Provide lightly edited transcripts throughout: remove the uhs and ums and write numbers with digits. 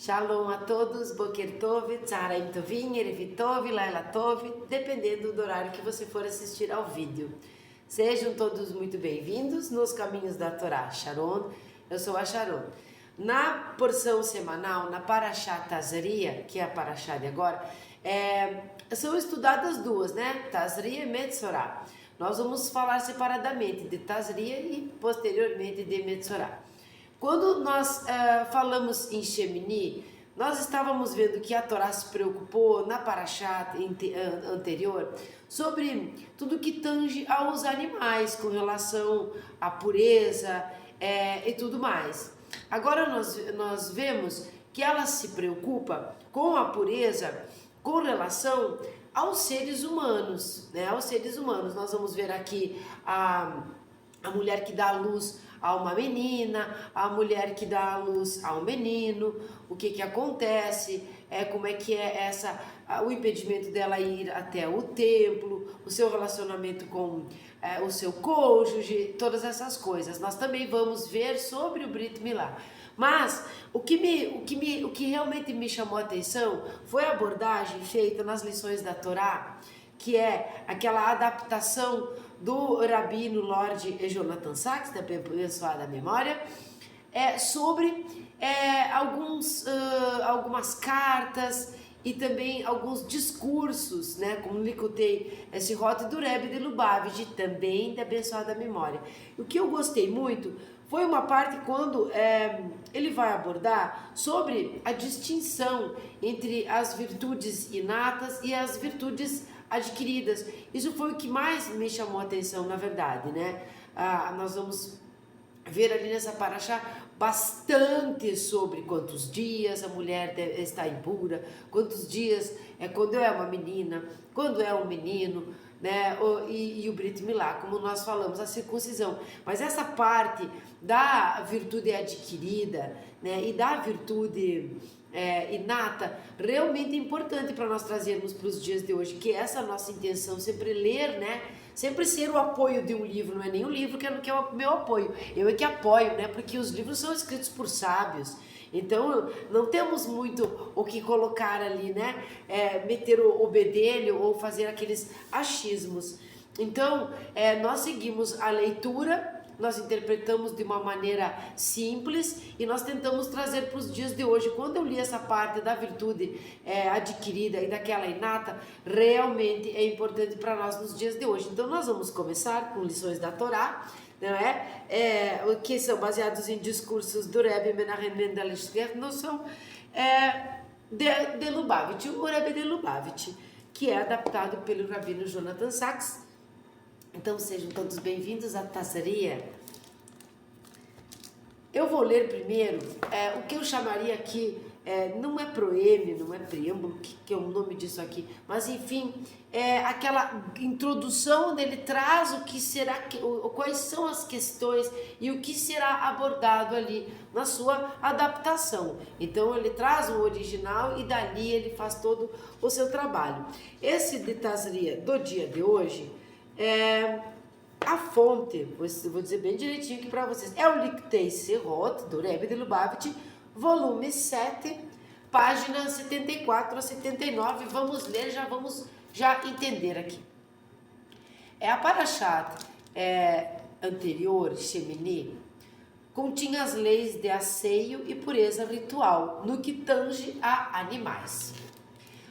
Shalom a todos, Boker Tov, Tzaraim Tovim, Erev Tov, Laila Tov, dependendo do horário que você for assistir ao vídeo. Sejam todos muito bem-vindos nos Caminhos da Torá, Sharon. Eu sou a Sharon. Na porção semanal, na Parashá Tazria, que é a Parashá de agora, são estudadas duas, né? Tazria e Metzorá. Nós vamos falar separadamente de Tazria e posteriormente de Metzorá. Quando nós falamos em Shemini, nós estávamos vendo que a Torá se preocupou na Parashá anterior sobre tudo que tange aos animais, com relação à pureza e tudo mais. Agora nós vemos que ela se preocupa com a pureza com relação aos seres humanos, né? Aos seres humanos. Nós vamos ver aqui a mulher que dá à luz a uma menina, a mulher que dá à luz a um menino, o que acontece, como é que é o impedimento dela ir até o templo, o seu relacionamento com o seu cônjuge, todas essas coisas. Nós também vamos ver sobre o Brit Milá. Mas o que realmente me chamou a atenção foi a abordagem feita nas lições da Torá, que é aquela adaptação do Rabino Lord Jonathan Sacks, da abençoada memória, sobre algumas cartas e também alguns discursos, né, como Likutei Sirot do Rebbe de Lubavitch, também da abençoada memória. O que eu gostei muito foi uma parte quando ele vai abordar sobre a distinção entre as virtudes inatas e as virtudes adquiridas. Isso foi o que mais me chamou a atenção, na verdade, né? Nós vamos ver ali nessa Parashá bastante sobre quantos dias a mulher está impura, quantos dias quando é uma menina, quando é um menino, né? E o Brit Milá, como nós falamos, a circuncisão. Mas essa parte da virtude adquirida, né? E da virtude inata, realmente é importante para nós trazermos para os dias de hoje, que essa é a nossa intenção, sempre ler, né? Sempre ser o apoio de um livro, não é nem um livro que é o meu apoio, eu é que apoio, né? Porque os livros são escritos por sábios, então não temos muito o que colocar ali, né? Meter o bedelho ou fazer aqueles achismos. Então, nós seguimos a leitura, nós interpretamos de uma maneira simples e nós tentamos trazer para os dias de hoje. Quando eu li essa parte da virtude adquirida e daquela inata, realmente é importante para nós nos dias de hoje. Então nós vamos começar com lições da Torá, não que são baseados em discursos do Rebbe Menahem Mendel Shternosson, de Lubavitch, o Rebbe de Lubavitch, que é adaptado pelo Rabino Jonathan Sacks. Então sejam todos bem-vindos à Tazria. Eu vou ler primeiro o que eu chamaria aqui, não é proeme, não é preâmbulo, que é o nome disso aqui, mas enfim, aquela introdução onde ele traz o que será, quais são as questões e o que será abordado ali na sua adaptação. Então ele traz o original e dali ele faz todo o seu trabalho. Esse de Tazria do dia de hoje, a fonte, vou dizer bem direitinho aqui para vocês, é o Likutei Sirot do Rebbe de Lubavitch, volume 7, página 74 a 79. Vamos ler, vamos entender aqui. A Parashá anterior, Shemini, continha as leis de asseio e pureza ritual no que tange a animais.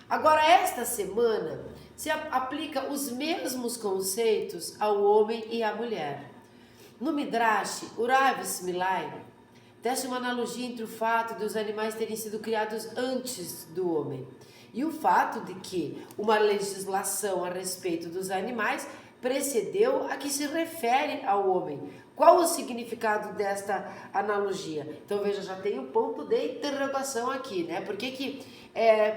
Agora, esta semana se aplica os mesmos conceitos ao homem e à mulher. No Midrash, o Rav Smilai tece uma analogia entre o fato de os animais terem sido criados antes do homem e o fato de que uma legislação a respeito dos animais precedeu a que se refere ao homem. Qual o significado desta analogia? Então veja, já tem um ponto de interrogação aqui, né? Por que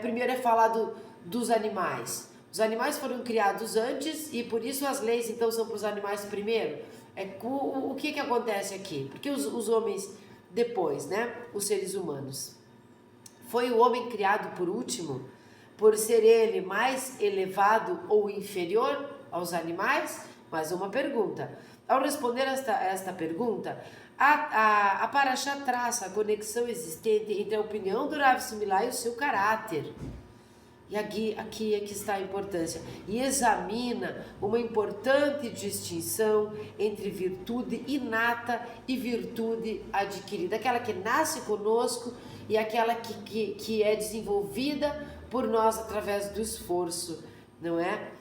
primeiro é falado dos animais? Os animais foram criados antes e por isso as leis então são para os animais primeiro? O que acontece aqui? Porque os homens depois, né? Os seres humanos. Foi o homem criado por último, por ser ele mais elevado ou inferior aos animais? Mais uma pergunta. Ao responder esta pergunta, A Parashá traça a conexão existente entre a opinião do Rav Similá e o seu caráter. E aqui está a importância. E examina uma importante distinção entre virtude inata e virtude adquirida. Aquela que nasce conosco e aquela que é desenvolvida por nós através do esforço, não é?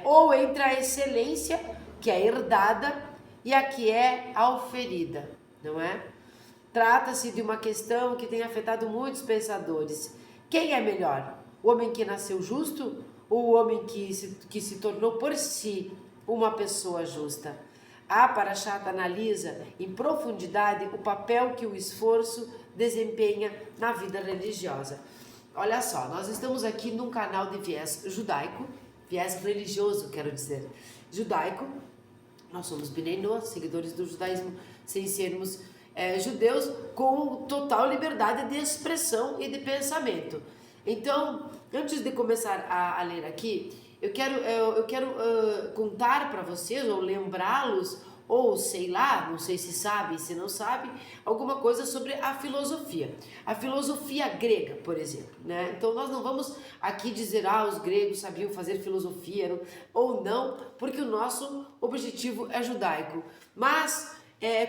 Ou entre a excelência, que é herdada, e a que é auferida, não é? Trata-se de uma questão que tem afetado muitos pensadores. Quem é melhor? O homem que nasceu justo ou o homem que se tornou por si uma pessoa justa? A Parashat analisa em profundidade o papel que o esforço desempenha na vida religiosa. Olha só, nós estamos aqui num canal de viés judaico, viés religioso, quero dizer, judaico. Nós somos Bnei Noach, seguidores do judaísmo, sem sermos judeus, com total liberdade de expressão e de pensamento. Então, antes de começar a ler aqui, eu quero contar para vocês, ou lembrá-los, ou sei lá, não sei se sabe, se não sabe, alguma coisa sobre a filosofia grega, por exemplo, né? Então nós não vamos aqui dizer, os gregos sabiam fazer filosofia ou não, porque o nosso objetivo é judaico, mas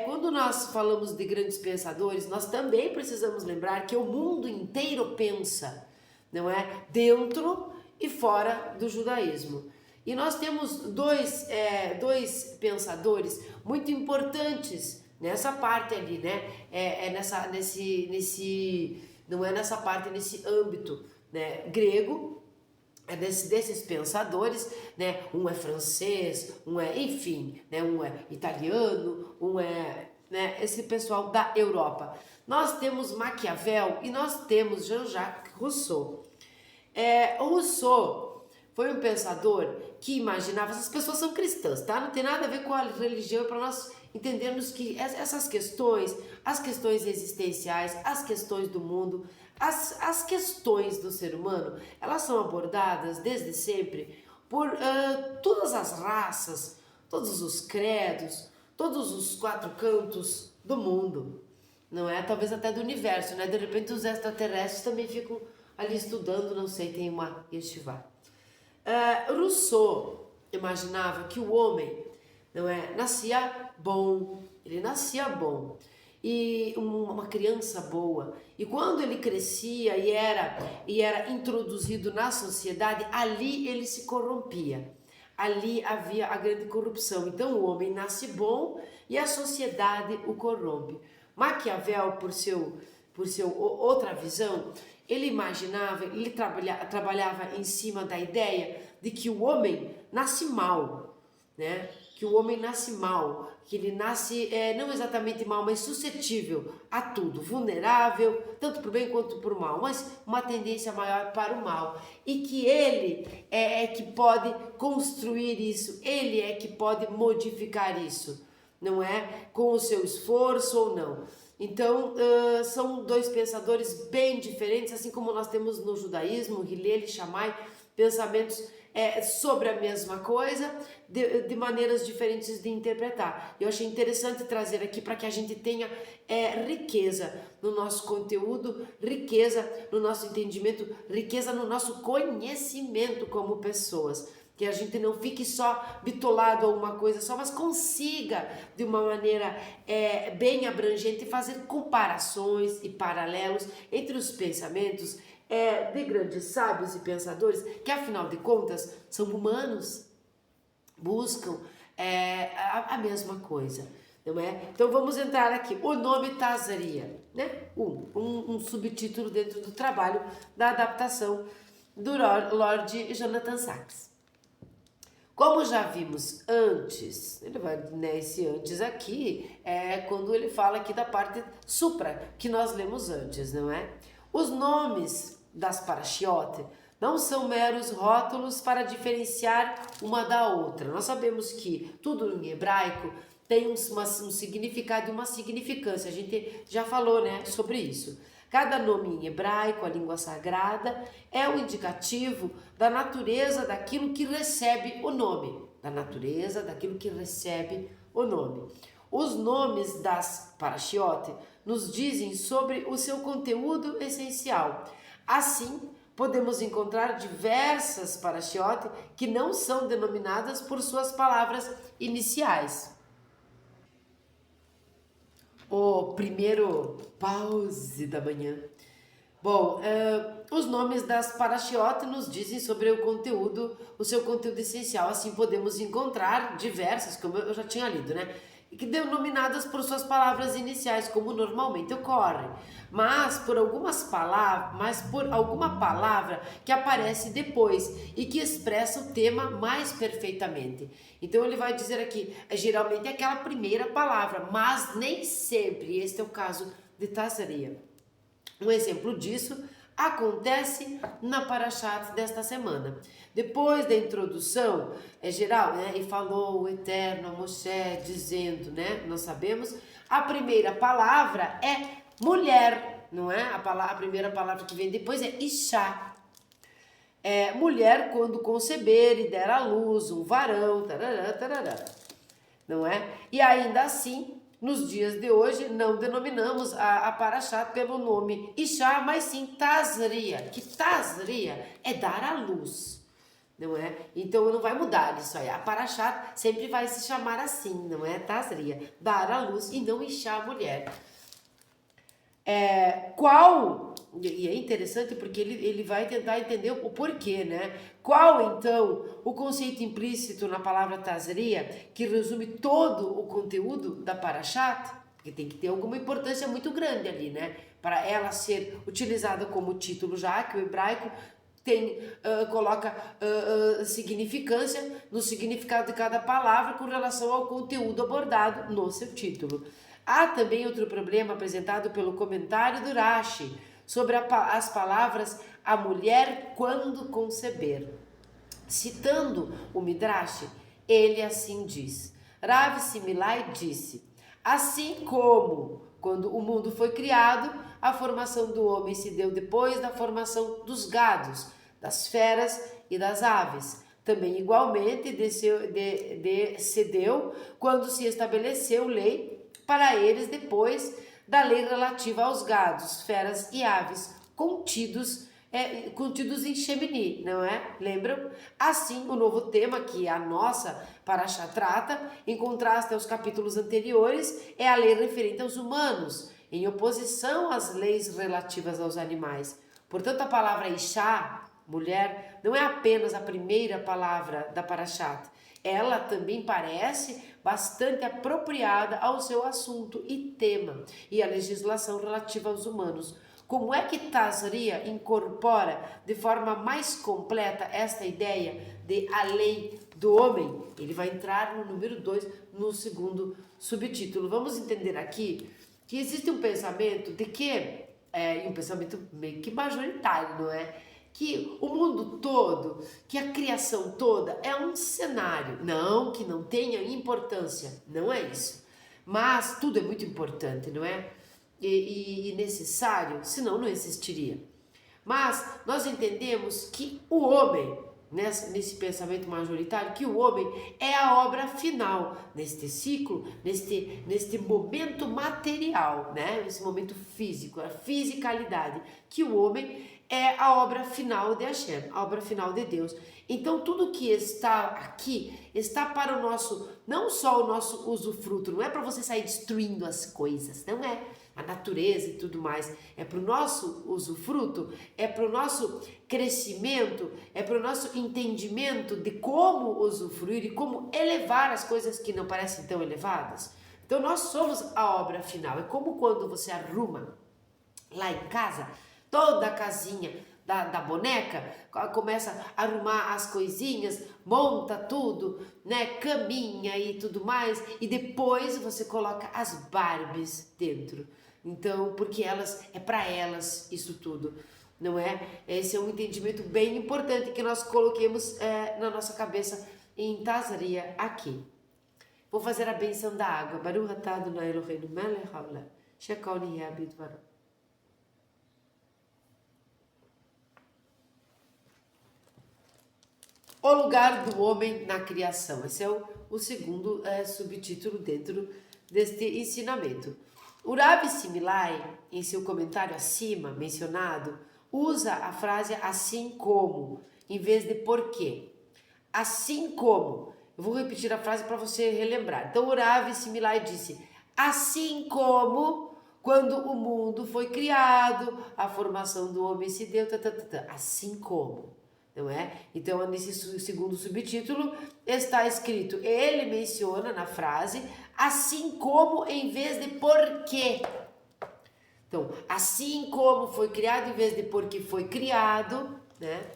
quando nós falamos de grandes pensadores, nós também precisamos lembrar que o mundo inteiro pensa, não é? Dentro e fora do judaísmo. E nós temos dois pensadores muito importantes nessa parte ali, né? Nesse âmbito, né? Grego, desses pensadores, né? Um é francês, enfim, né? Um é italiano, né? Esse pessoal da Europa. Nós temos Maquiavel e nós temos Jean-Jacques Rousseau. Rousseau foi um pensador que imaginava, essas pessoas são cristãs, tá? Não tem nada a ver com a religião, para nós entendermos que essas questões, as questões existenciais, as questões do mundo, as questões do ser humano, elas são abordadas desde sempre por todas as raças, todos os credos, todos os quatro cantos do mundo, não é? Talvez até do universo, né? De repente os extraterrestres também ficam ali estudando, não sei, tem uma yeshiva. Rousseau imaginava que o homem, não é, nascia bom, ele nascia bom, e uma criança boa, e quando ele crescia e era introduzido na sociedade, ali ele se corrompia, ali havia a grande corrupção. Então o homem nasce bom e a sociedade o corrompe. Maquiavel, por seu outra visão, ele imaginava, ele trabalhava em cima da ideia de que o homem nasce mal, né? Que o homem nasce mal, que ele nasce não exatamente mal, mas suscetível a tudo, vulnerável, tanto para o bem quanto para o mal, mas uma tendência maior para o mal. E que ele é que pode construir isso, ele é que pode modificar isso, não é? Com o seu esforço ou não. Então, são dois pensadores bem diferentes, assim como nós temos no judaísmo, Hillel e Shammai, pensamentos sobre a mesma coisa, de maneiras diferentes de interpretar. Eu achei interessante trazer aqui para que a gente tenha riqueza no nosso conteúdo, riqueza no nosso entendimento, riqueza no nosso conhecimento como pessoas. Que a gente não fique só bitolado a uma coisa só, mas consiga, de uma maneira bem abrangente, fazer comparações e paralelos entre os pensamentos de grandes sábios e pensadores, que afinal de contas são humanos, buscam a mesma coisa, não é? Então vamos entrar aqui. O nome Tazaria, né? Um subtítulo dentro do trabalho da adaptação do Lord Jonathan Sacks. Como já vimos antes, ele vai, né, esse antes aqui é quando ele fala aqui da parte supra, que nós lemos antes, não é? Os nomes das parashiot não são meros rótulos para diferenciar uma da outra. Nós sabemos que tudo em hebraico tem um significado e uma significância. A gente já falou, né, sobre isso. Cada nome em hebraico, a língua sagrada, é o indicativo da natureza daquilo que recebe o nome. Da natureza daquilo que recebe o nome. Os nomes das parashiot nos dizem sobre o seu conteúdo essencial. Assim, podemos encontrar diversas parashiot que não são denominadas por suas palavras iniciais. O primeiro pause da manhã. Bom, os nomes das parashiot nos dizem sobre o seu conteúdo essencial. Assim podemos encontrar diversas, como eu já tinha lido, né? Que denominadas por suas palavras iniciais, como normalmente ocorre, mas por alguma palavra que aparece depois e que expressa o tema mais perfeitamente. Então ele vai dizer aqui, geralmente é aquela primeira palavra, mas nem sempre. Este é o caso de Tazaria. Um exemplo disso acontece na Parashat desta semana. Depois da introdução geral, né, e falou o Eterno a Moshe dizendo, né, nós sabemos, a primeira palavra é mulher, não é? A primeira palavra que vem depois é Ishá. Mulher quando conceber e der à luz um varão, tarará, tarará, não é? E ainda assim, nos dias de hoje, não denominamos a Parashat pelo nome Ishá, mas sim Tazria, que Tazria é dar à luz, não é? Então não vai mudar isso aí. A Parashat sempre vai se chamar assim, não é? Tazria, dar à luz e não Ishá, mulher. E é interessante porque ele vai tentar entender o porquê, né? Qual, então, o conceito implícito na palavra Tazria, que resume todo o conteúdo da Parashat? Porque tem que ter alguma importância muito grande ali, né? Para ela ser utilizada como título, já que o hebraico coloca significância no significado de cada palavra com relação ao conteúdo abordado no seu título. Há também outro problema apresentado pelo comentário do Rashi sobre as palavras a mulher quando conceber. Citando o Midrash, ele assim diz: Rav Similai disse, assim como quando o mundo foi criado, a formação do homem se deu depois da formação dos gados, das feras e das aves. Também igualmente se deu quando se estabeleceu lei para eles depois da lei relativa aos gados, feras e aves contidos em Shemini, não é? Lembram? Assim, o novo tema que a nossa Parashá trata, em contraste aos capítulos anteriores, é a lei referente aos humanos, em oposição às leis relativas aos animais. Portanto, a palavra Ishá, mulher, não é apenas a primeira palavra da Parashat. Ela também parece bastante apropriada ao seu assunto e tema e à legislação relativa aos humanos. Como é que Tazria incorpora de forma mais completa esta ideia de a lei do homem? Ele vai entrar no número 2, no segundo subtítulo. Vamos entender aqui que existe um pensamento de que, um pensamento meio que majoritário, não é? Que o mundo todo, que a criação toda é um cenário. Não que não tenha importância, não é isso. Mas tudo é muito importante, não é? E necessário, senão não existiria. Mas nós entendemos que o homem, nesse pensamento majoritário, que o homem é a obra final neste ciclo, neste momento material, né? Nesse momento físico, a fisicalidade, que o homem é a obra final de Hashem, a obra final de Deus. Então tudo que está aqui está para o nosso, não só o nosso usufruto, não é para você sair destruindo as coisas, não é a natureza e tudo mais, é para o nosso usufruto, é para o nosso crescimento, é para o nosso entendimento de como usufruir e como elevar as coisas que não parecem tão elevadas. Então nós somos a obra final, é como quando você arruma lá em casa, toda a casinha da boneca, começa a arrumar as coisinhas, monta tudo, né, caminha e tudo mais, e depois você coloca as Barbies dentro. Então, porque é para elas isso tudo, não é? Esse é um entendimento bem importante que nós coloquemos na nossa cabeça em Tazria aqui. Vou fazer a benção da água. Baruch atah Adonai Eloheinu melech haolam, shekol niheh bidvaro. O lugar do homem na criação. Esse é o segundo subtítulo dentro deste ensinamento. O Rav Similai, em seu comentário acima mencionado, usa a frase assim como, em vez de porquê. Assim como. Eu vou repetir a frase para você relembrar. Então, o Rav Similai disse, assim como quando o mundo foi criado, a formação do homem se deu, assim como. Não é? Então, nesse segundo subtítulo, está escrito, ele menciona na frase, assim como em vez de porquê. Então, assim como foi criado em vez de porque foi criado, né?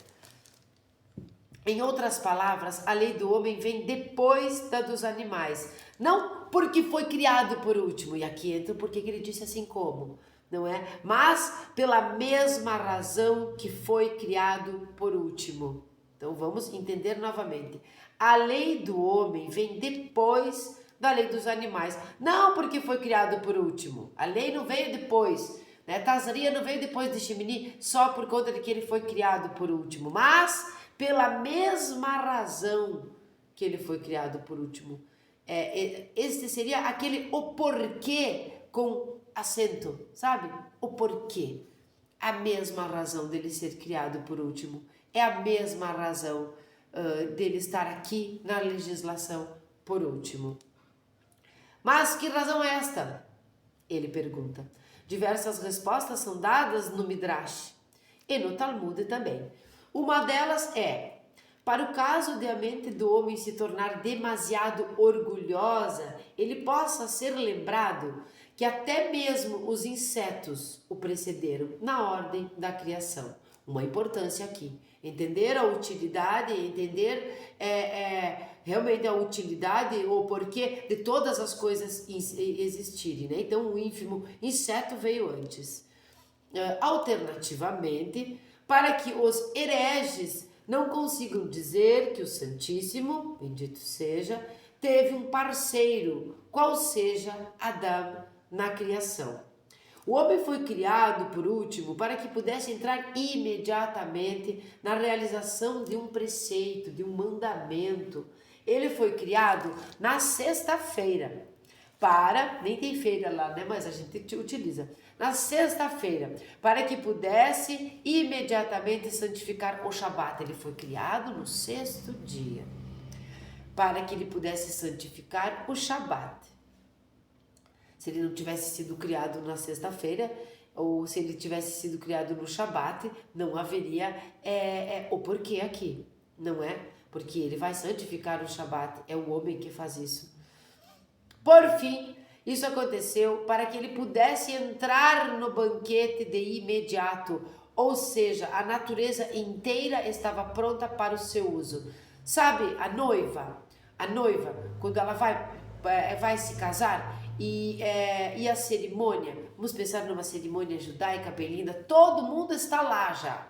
Em outras palavras, a lei do homem vem depois da dos animais. Não porque foi criado por último, e aqui entra porque ele disse assim como, não é? Mas pela mesma razão que foi criado por último. Então vamos entender novamente. A lei do homem vem depois da lei dos animais. Não porque foi criado por último. A lei não veio depois. Né? Tazaria não veio depois de Shemini só por conta de que ele foi criado por último. Mas pela mesma razão que ele foi criado por último. Este seria aquele o porquê com acento, sabe? O porquê. A mesma razão dele ser criado por último. É a mesma razão dele estar aqui na legislação por último. Mas que razão é esta? Ele pergunta. Diversas respostas são dadas no Midrash e no Talmud também. Uma delas é, para o caso de a mente do homem se tornar demasiado orgulhosa, ele possa ser lembrado que até mesmo os insetos o precederam na ordem da criação. Uma importância aqui. Entender a utilidade, entender realmente a utilidade ou porquê de todas as coisas existirem, né? Então o ínfimo inseto veio antes. Alternativamente, para que os hereges não consigam dizer que o Santíssimo, bendito seja, teve um parceiro, qual seja Adão na criação. O homem foi criado, por último, para que pudesse entrar imediatamente na realização de um preceito, de um mandamento. Ele foi criado na sexta-feira, nem tem feira lá, né? Mas a gente utiliza. Na sexta-feira, para que pudesse imediatamente santificar o Shabat. Ele foi criado no sexto dia, para que ele pudesse santificar o Shabat. Se ele não tivesse sido criado na sexta-feira, ou se ele tivesse sido criado no Shabat, não haveria o porquê aqui, não é? Porque ele vai santificar o Shabat, é o homem que faz isso. Por fim, isso aconteceu para que ele pudesse entrar no banquete de imediato, ou seja, a natureza inteira estava pronta para o seu uso. Sabe, a noiva, quando ela vai se casar e a cerimônia, vamos pensar numa cerimônia judaica bem linda, todo mundo está lá já.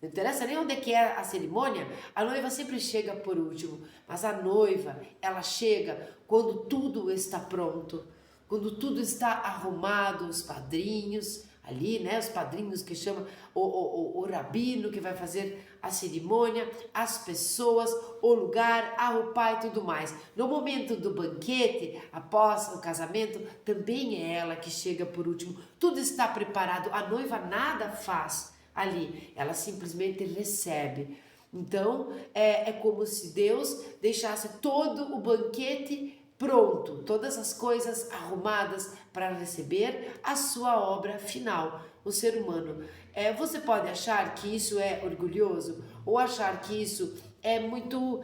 Não interessa nem onde é que é a cerimônia, a noiva sempre chega por último, mas a noiva, ela chega quando tudo está pronto, quando tudo está arrumado, os padrinhos ali, né, os padrinhos que chamam o rabino que vai fazer a cerimônia, as pessoas, o lugar, a roupa e tudo mais. No momento do banquete, após o casamento, também é ela que chega por último, tudo está preparado, a noiva nada faz ali, ela simplesmente recebe. Então, é como se Deus deixasse todo o banquete pronto, todas as coisas arrumadas para receber a sua obra final, o ser humano. Você pode achar que isso é orgulhoso ou achar que isso é muito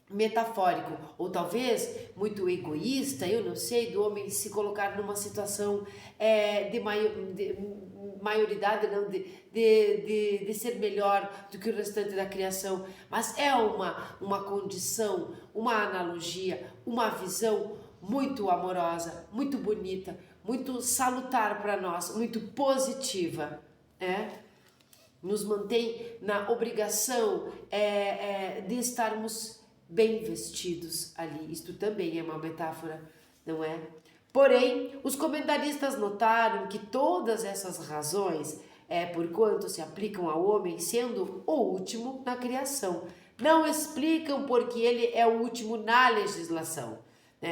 metafórico, ou talvez muito egoísta, eu não sei, do homem se colocar numa situação de maioridade, não, de ser melhor do que o restante da criação, mas é uma condição, uma analogia, uma visão muito amorosa, muito bonita, muito salutar para nós, muito positiva, nos mantém na obrigação de estarmos bem vestidos ali. Isto também é uma metáfora, não é? Porém, os comentaristas notaram que todas essas razões, porquanto se aplicam ao homem sendo o último na criação, não explicam porque ele é o último na legislação.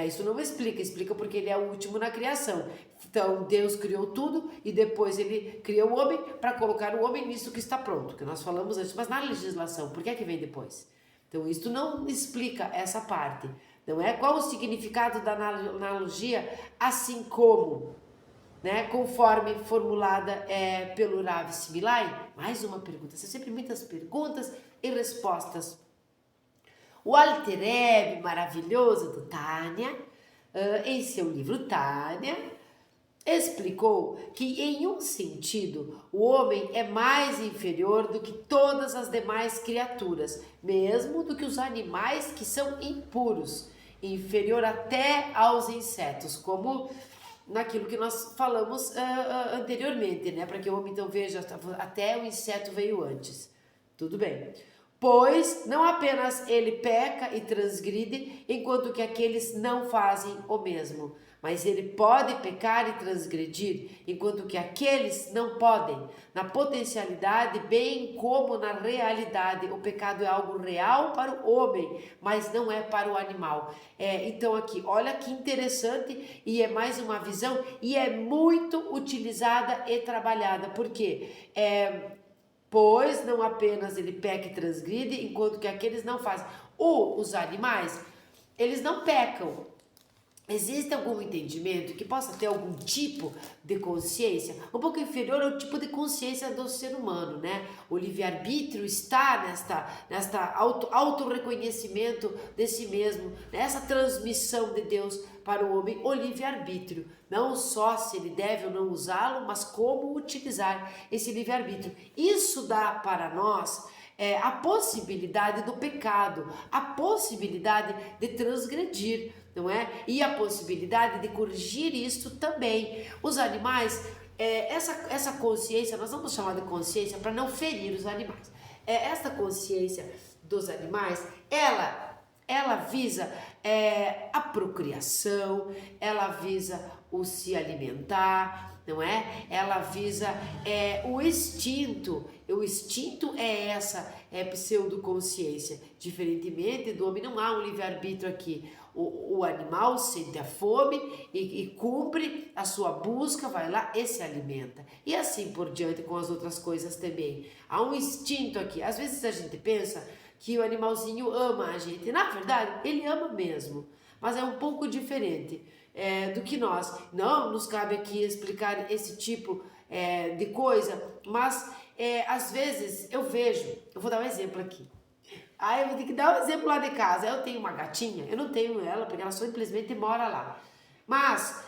Isso não explica porque ele é o último na criação. Então Deus criou tudo e depois ele criou o homem para colocar o homem nisso que está pronto, que nós falamos antes, mas na legislação, por que é que vem depois? Então isso não explica essa parte, não é? Qual o significado da analogia, assim como, conforme formulada pelo Rav Similai? Mais uma pergunta, são sempre muitas perguntas e respostas. O Alter Rebbe maravilhoso do Tânia, em seu livro Tânia, explicou que em um sentido o homem é mais inferior do que todas as demais criaturas, mesmo do que os animais que são impuros, inferior até aos insetos, como naquilo que nós falamos anteriormente, para que o homem então veja, até o inseto veio antes. Tudo bem. Pois não apenas ele peca e transgride, enquanto que aqueles não fazem o mesmo, mas ele pode pecar e transgredir, enquanto que aqueles não podem. Na potencialidade, bem como na realidade, o pecado é algo real para o homem, mas não é para o animal. Então aqui, olha que interessante, e é mais uma visão, e é muito utilizada e trabalhada, porque pois não apenas ele peca e transgride, enquanto que aqueles não fazem. Os animais, eles não pecam. Existe algum entendimento que possa ter algum tipo de consciência um pouco inferior ao tipo de consciência do ser humano, O livre-arbítrio está nesta auto-reconhecimento de si mesmo, nessa transmissão de Deus para o homem, o livre-arbítrio. Não só se ele deve ou não usá-lo, mas como utilizar esse livre-arbítrio. Isso dá para nós a possibilidade do pecado, a possibilidade de transgredir, não é? E a possibilidade de corrigir isto também. Os animais, essa consciência, nós vamos chamar de consciência para não ferir os animais. Essa consciência dos animais, ela visa a procriação, ela visa o se alimentar, não é? Ela visa o instinto. O instinto é pseudoconsciência. Diferentemente do homem, não há um livre-arbítrio aqui. O animal sente a fome e cumpre a sua busca, vai lá e se alimenta. E assim por diante com as outras coisas também. Há um instinto aqui. Às vezes a gente pensa que o animalzinho ama a gente. Na verdade, ele ama mesmo, mas é um pouco diferente do que nós. Não nos cabe aqui explicar esse tipo de coisa, mas às vezes eu vou dar um exemplo aqui. Eu vou ter que dar um exemplo lá de casa. Eu tenho uma gatinha, eu não tenho ela porque ela simplesmente mora lá. Mas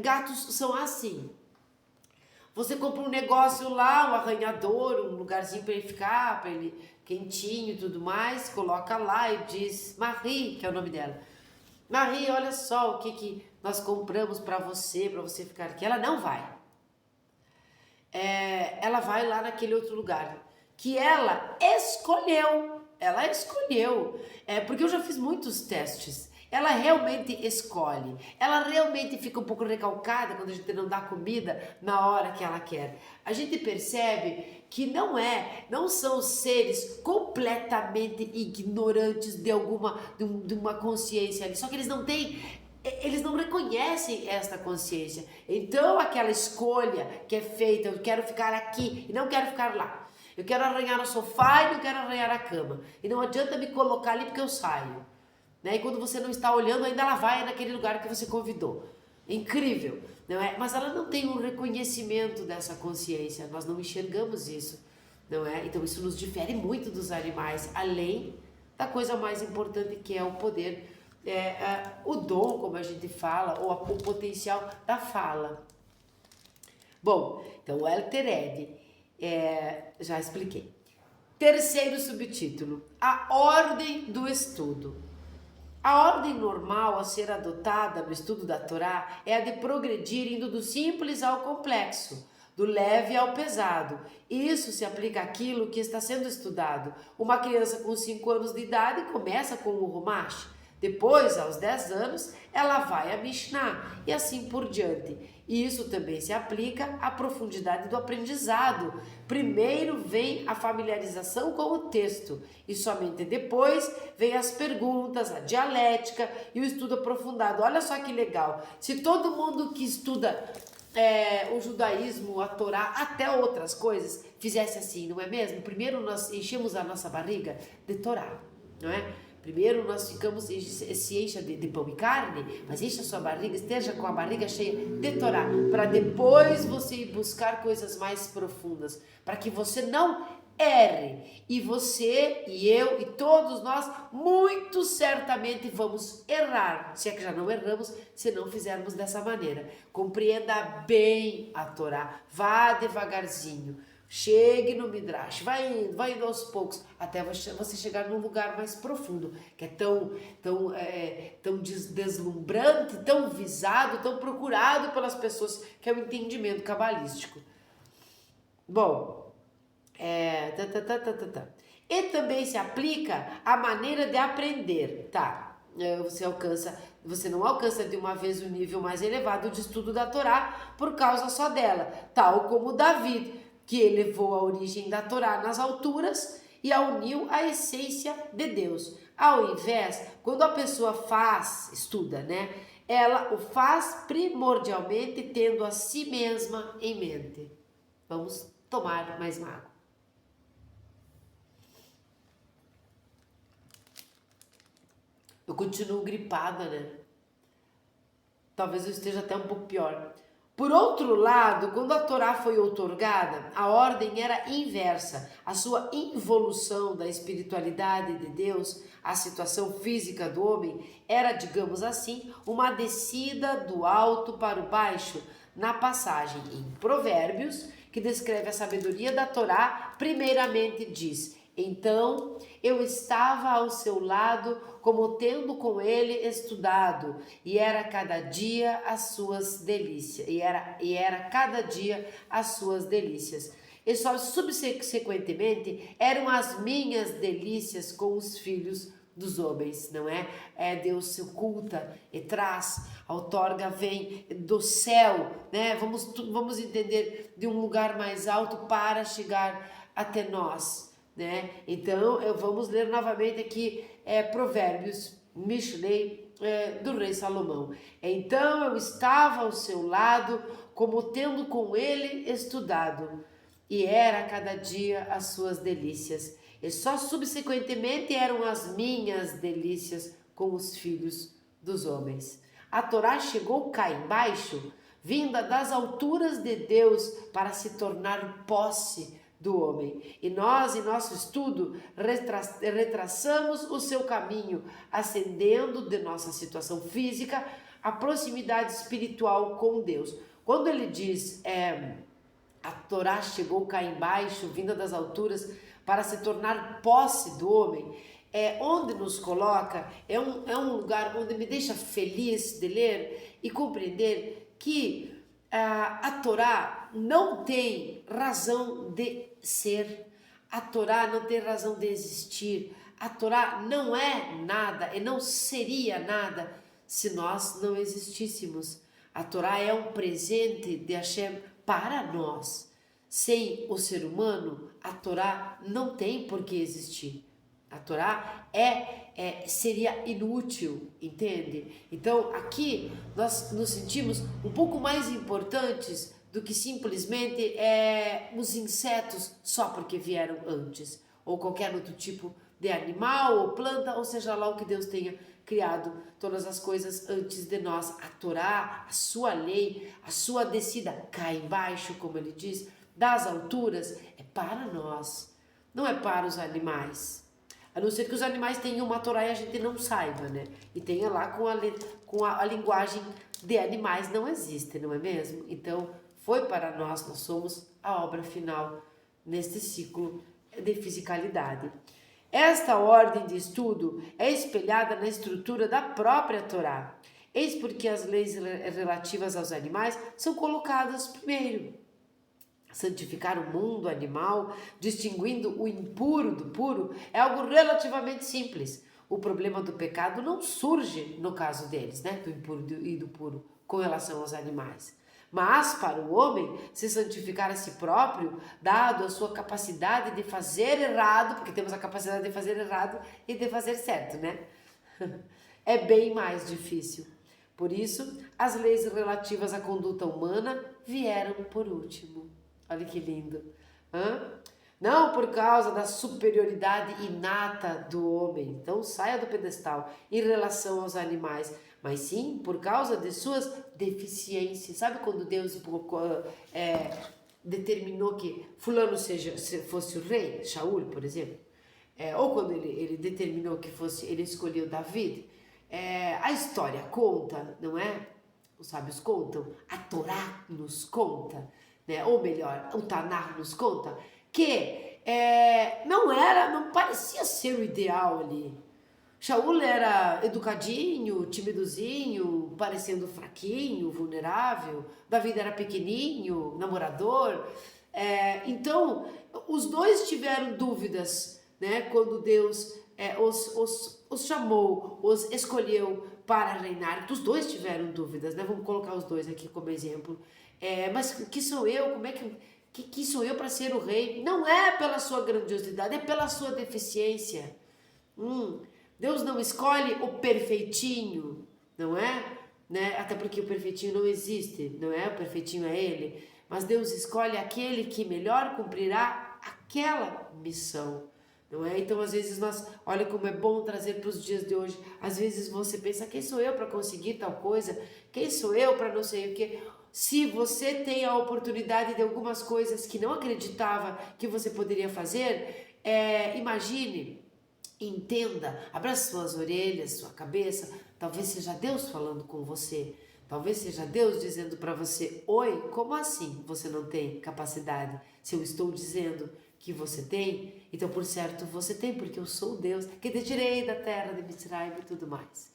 gatos são assim. Você compra um negócio lá, um arranhador, um lugarzinho para ele ficar, para ele quentinho e tudo mais, coloca lá e diz Marie, que é o nome dela. Marie, olha só o que nós compramos para você ficar aqui. Ela não vai. Ela vai lá naquele outro lugar que ela escolheu. Porque eu já fiz muitos testes. Ela realmente escolhe. Ela realmente fica um pouco recalcada quando a gente não dá comida na hora que ela quer. A gente percebe que não são seres completamente ignorantes de uma consciência ali. Só que eles não reconhecem esta consciência. Então aquela escolha que é feita, eu quero ficar aqui e não quero ficar lá. Eu quero arranhar no sofá e não quero arranhar a cama. E não adianta me colocar ali porque eu saio. E quando você não está olhando, ainda ela vai naquele lugar que você convidou. Incrível, não é? Mas ela não tem um reconhecimento dessa consciência. Nós não enxergamos isso, não é? Então isso nos difere muito dos animais, além da coisa mais importante que é o poder, o dom, como a gente fala, ou o potencial da fala. Bom, então o Alter Rebbe, já expliquei. Terceiro subtítulo, a ordem do estudo. A ordem normal a ser adotada no estudo da Torá é a de progredir indo do simples ao complexo, do leve ao pesado. Isso se aplica àquilo que está sendo estudado. Uma criança com 5 anos de idade começa com o Rumash, Depois, aos 10 anos, ela vai a Mishnah e assim por diante. E isso também se aplica à profundidade do aprendizado. Primeiro vem a familiarização com o texto e somente depois vem as perguntas, a dialética e o estudo aprofundado. Olha só que legal, se todo mundo que estuda o judaísmo, a Torá, até outras coisas, fizesse assim, não é mesmo? Primeiro nós enchemos a nossa barriga de Torá, não é? Primeiro nós ficamos, se encha de pão e carne, mas encha a sua barriga, esteja com a barriga cheia de Torá, para depois você ir buscar coisas mais profundas, para que você não erre. E você, e eu, e todos nós, muito certamente vamos errar, se é que já não erramos, se não fizermos dessa maneira. Compreenda bem a Torá, vá devagarzinho. Chegue no Midrash, vai indo aos poucos, até você chegar num lugar mais profundo, que é tão deslumbrante, tão visado, tão procurado pelas pessoas, que é o entendimento cabalístico. Bom, E também se aplica a maneira de aprender, tá? Você não alcança de uma vez o nível mais elevado de estudo da Torá por causa só dela, tal como David, que elevou a origem da Torá nas alturas e a uniu à essência de Deus. Ao invés, quando a pessoa estuda, né? Ela o faz primordialmente tendo a si mesma em mente. Vamos tomar mais uma água. Eu continuo gripada, né? Talvez eu esteja até um pouco pior. Por outro lado, quando a Torá foi outorgada, a ordem era inversa. A sua involução da espiritualidade de Deus, a situação física do homem, era, digamos assim, uma descida do alto para o baixo. Na passagem em Provérbios, que descreve a sabedoria da Torá, primeiramente diz: então eu estava ao seu lado, como tendo com ele estudado, e era cada dia as suas delícias, e era cada dia as suas delícias. E só subsequentemente eram as minhas delícias com os filhos dos homens, não é? Deus se oculta e traz, outorga, vem do céu, né? Vamos entender, de um lugar mais alto para chegar até nós, né? Então, vamos ler novamente aqui Provérbios, Mishlei, do rei Salomão. Então eu estava ao seu lado, como tendo com ele estudado, e era cada dia as suas delícias, e só subsequentemente eram as minhas delícias com os filhos dos homens. A Torá chegou cá embaixo, vinda das alturas de Deus, para se tornar posse do homem. E nós, em nosso estudo, retraçamos o seu caminho, ascendendo de nossa situação física à proximidade espiritual com Deus. Quando ele diz, a Torá chegou cá embaixo, vinda das alturas, para se tornar posse do homem, onde nos coloca, é um lugar onde me deixa feliz de ler e compreender que a Torá não tem razão de ser, a Torá não tem razão de existir, a Torá não é nada e não seria nada se nós não existíssemos. A Torá é um presente de Hashem para nós. Sem o ser humano, a Torá não tem por que existir. A Torá seria inútil, entende? Então aqui nós nos sentimos um pouco mais importantes do que simplesmente os insetos só porque vieram antes, ou qualquer outro tipo de animal ou planta, ou seja lá o que Deus tenha criado, todas as coisas antes de nós. A Torá, a sua lei, a sua descida cá embaixo, como ele diz, das alturas, é para nós, não é para os animais. A não ser que os animais tenham uma Torá e a gente não saiba, né? E tenha lá com a linguagem de animais, não existe, não é mesmo? Então, foi para nós, nós somos a obra final neste ciclo de fisicalidade. Esta ordem de estudo é espelhada na estrutura da própria Torá. Eis porque as leis relativas aos animais são colocadas primeiro. Santificar o mundo animal, distinguindo o impuro do puro, é algo relativamente simples. o problema do pecado não surge no caso deles, né? Do impuro e do puro, com relação aos animais. Mas para o homem se santificar a si próprio, dado a sua capacidade de fazer errado, porque temos a capacidade de fazer errado e de fazer certo, né? É bem mais difícil. Por isso, as leis relativas à conduta humana vieram por último. Olha que lindo. Não por causa da superioridade inata do homem, então saia do pedestal em relação aos animais, mas sim por causa de suas deficiências. Sabe quando Deus determinou que fulano fosse o rei, Shaul, por exemplo? Ou quando ele determinou que ele escolheu David? A história conta, não é? Os sábios contam, a Torá nos conta, né? Ou melhor, o Tanar nos conta, que não parecia ser o ideal ali. Shaul era educadinho, timidozinho, parecendo fraquinho, vulnerável. David era pequenininho, namorador. Então, os dois tiveram dúvidas, né? Quando Deus os chamou, os escolheu para reinar. Os dois tiveram dúvidas, né? Vamos colocar os dois aqui como exemplo. Mas que sou eu? Como é que sou eu para ser o rei? Não é pela sua grandiosidade, é pela sua deficiência. Deus não escolhe o perfeitinho, não é? Né? Até porque o perfeitinho não existe, não é? O perfeitinho é Ele. Mas Deus escolhe aquele que melhor cumprirá aquela missão. Não é? Então, às vezes, olha como é bom trazer para os dias de hoje. Às vezes você pensa, quem sou eu para conseguir tal coisa? Quem sou eu para não sei o quê? Se você tem a oportunidade de algumas coisas que não acreditava que você poderia fazer, imagine, entenda, abra suas orelhas, sua cabeça, talvez seja Deus falando com você. Talvez seja Deus dizendo para você, oi, como assim você não tem capacidade? Se eu estou dizendo que você tem, então por certo você tem, porque eu sou Deus, que te tirei da terra de Mitzrayim e tudo mais.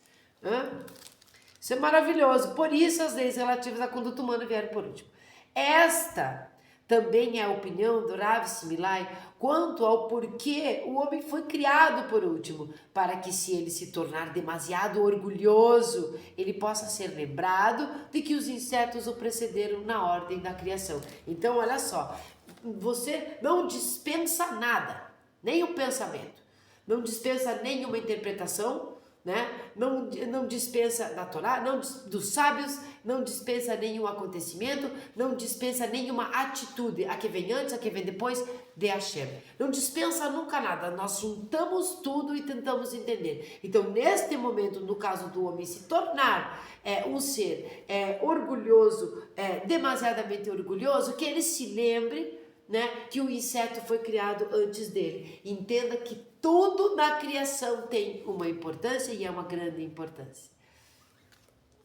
Isso é maravilhoso, por isso as leis relativas à conduta humana vieram por último. Esta também é a opinião do Rav Similai quanto ao porquê o homem foi criado por último, para que se ele se tornar demasiado orgulhoso, ele possa ser lembrado de que os insetos o precederam na ordem da criação. Então, olha só, você não dispensa nada, nem o pensamento, não dispensa nenhuma interpretação, né? Não dispensa da Torá, não dos sábios, não dispensa nenhum acontecimento, não dispensa nenhuma atitude, a que vem antes, a que vem depois de Hashem. Não dispensa nunca nada, nós juntamos tudo e tentamos entender. Então, neste momento, no caso do homem se tornar um ser orgulhoso, demasiadamente orgulhoso, que ele se lembre, né, que o inseto foi criado antes dele. Entenda que tudo na criação tem uma importância e é uma grande importância.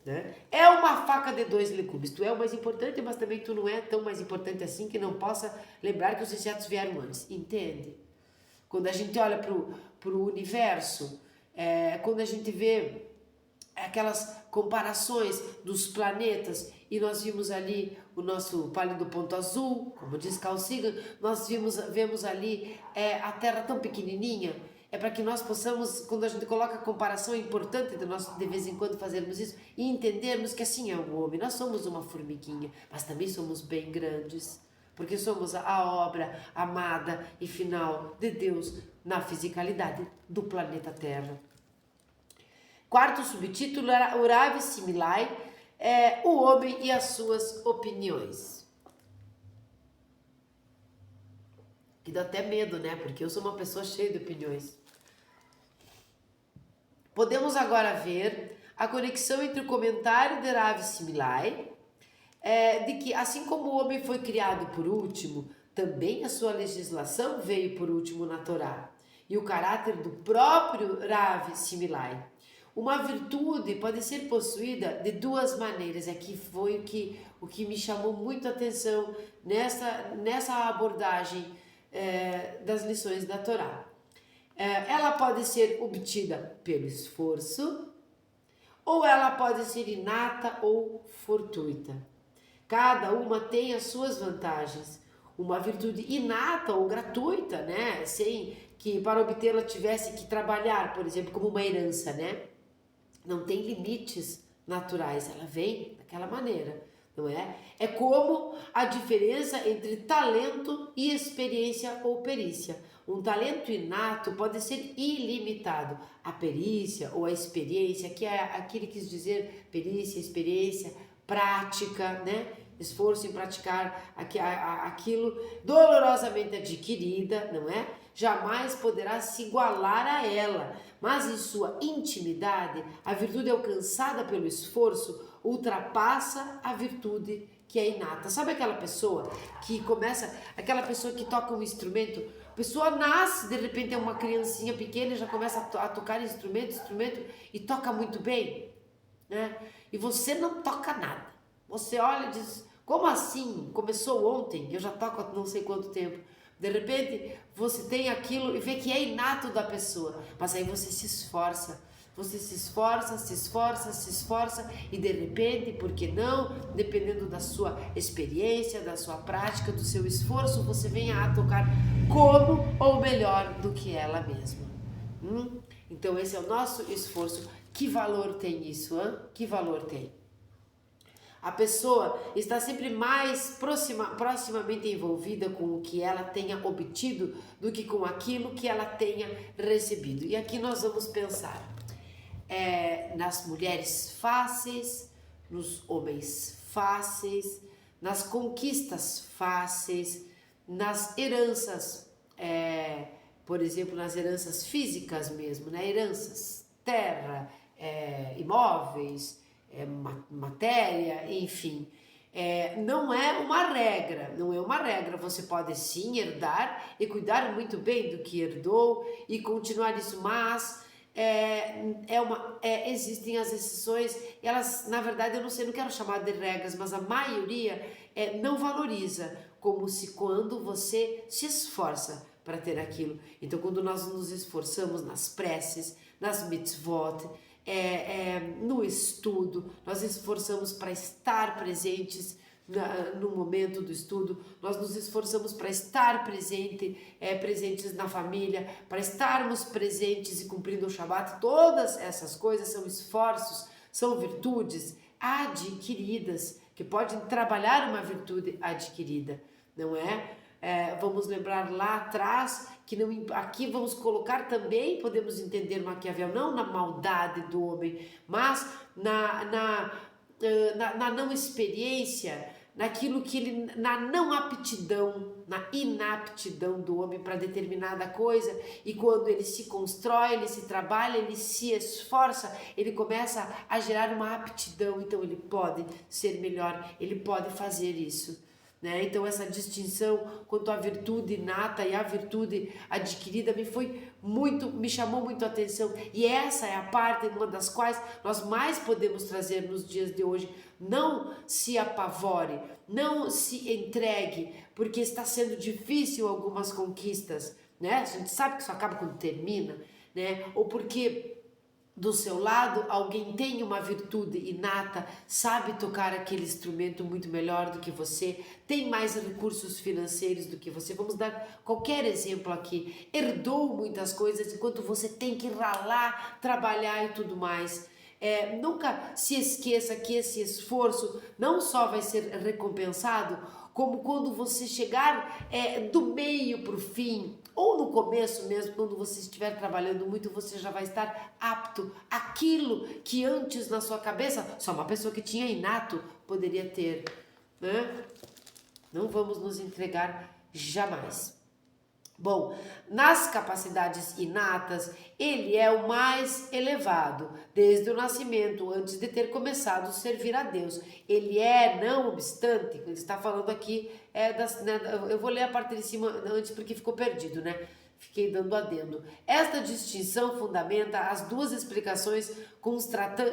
Né? É uma faca de dois legumes. Tu é o mais importante, mas também tu não é tão mais importante assim que não possa lembrar que os insetos vieram antes. Entende? Quando a gente olha para o universo, quando a gente vê aquelas comparações dos planetas e nós vimos ali o nosso pálido ponto azul, como diz Carl Sagan, nós vemos ali a Terra tão pequenininha, para que nós possamos, quando a gente coloca a comparação, é importante de nós de vez em quando fazermos isso e entendermos que assim é o homem, nós somos uma formiguinha, mas também somos bem grandes, porque somos a obra amada e final de Deus na fisicalidade do planeta Terra. Quarto subtítulo era o Rav Similai, o homem e as suas opiniões. Que dá até medo, né? Porque eu sou uma pessoa cheia de opiniões. Podemos agora ver a conexão entre o comentário de Rav Similai, de que assim como o homem foi criado por último, também a sua legislação veio por último na Torá. E o caráter do próprio Rav Similai. Uma virtude pode ser possuída de duas maneiras. Aqui foi o que me chamou muito a atenção nessa abordagem das lições da Torá. Ela pode ser obtida pelo esforço ou ela pode ser inata ou fortuita. Cada uma tem as suas vantagens. Uma virtude inata ou gratuita, né? Sem que para obtê-la tivesse que trabalhar, por exemplo, como uma herança, né? Não tem limites naturais, ela vem daquela maneira, não é? É como a diferença entre talento e experiência ou perícia. Um talento inato pode ser ilimitado. A perícia ou a experiência, que é aqui ele quis dizer perícia, experiência, prática, né? Esforço em praticar aquilo dolorosamente adquirida, não é? Jamais poderá se igualar a ela, mas em sua intimidade, a virtude alcançada pelo esforço ultrapassa a virtude que é inata. Sabe aquela pessoa que começa, aquela pessoa que toca um instrumento, a pessoa nasce, de repente é uma criancinha pequena e já começa a tocar instrumento e toca muito bem, né? E você não toca nada. Você olha e diz, como assim? Começou ontem, eu já toco há não sei quanto tempo. De repente, você tem aquilo e vê que é inato da pessoa, mas aí você se esforça. Você se esforça, se esforça, se esforça e de repente, por que não? Dependendo da sua experiência, da sua prática, do seu esforço, você vem a tocar como ou melhor do que ela mesma. Então esse é o nosso esforço. Que valor tem isso? Hein? Que valor tem? A pessoa está sempre mais proximamente envolvida com o que ela tenha obtido do que com aquilo que ela tenha recebido. E aqui nós vamos pensar nas mulheres fáceis, nos homens fáceis, nas conquistas fáceis, nas heranças, por exemplo, nas heranças físicas mesmo, né? Heranças, terra, imóveis, matéria, enfim. Não é uma regra, não é uma regra. Você pode sim herdar e cuidar muito bem do que herdou e continuar isso, mas existem as exceções, elas, na verdade, eu não sei, não quero chamar de regras, mas a maioria não valoriza, como se quando você se esforça para ter aquilo. Então, quando nós nos esforçamos nas preces, nas mitzvot, no estudo, nós esforçamos para estar presentes no momento do estudo, nós nos esforçamos para estar presentes na família, para estarmos presentes e cumprindo o Shabat. Todas essas coisas são esforços, são virtudes adquiridas, que podem trabalhar uma virtude adquirida, não é? Vamos lembrar lá atrás que aqui vamos colocar também, podemos entender Maquiavel, não na maldade do homem, mas na não experiência, naquilo que ele, na não aptidão, na inaptidão do homem para determinada coisa, e quando ele se constrói, ele se trabalha, ele se esforça, ele começa a gerar uma aptidão, então ele pode ser melhor, ele pode fazer isso. Então essa distinção quanto à virtude inata e à virtude adquirida me chamou muito a atenção, e essa é a parte, uma das quais nós mais podemos trazer nos dias de hoje. Não se apavore, não se entregue, porque está sendo difícil algumas conquistas, né? A gente sabe que isso acaba quando termina, né? Ou porque do seu lado alguém tem uma virtude inata, sabe tocar aquele instrumento muito melhor do que você, tem mais recursos financeiros do que você. Vamos dar qualquer exemplo aqui. Herdou muitas coisas enquanto você tem que ralar, trabalhar e tudo mais. Nunca se esqueça que esse esforço não só vai ser recompensado, como quando você chegar do meio para o fim, ou no começo mesmo, quando você estiver trabalhando muito, você já vai estar apto. Aquilo que antes na sua cabeça, só uma pessoa que tinha inato poderia ter, né? Não vamos nos entregar jamais. Bom, nas capacidades inatas, ele é o mais elevado, desde o nascimento, antes de ter começado a servir a Deus. Ele não obstante, ele está falando aqui, eu vou ler a parte de cima antes porque ficou perdido, né? Fiquei dando adendo. Esta distinção fundamenta as duas explicações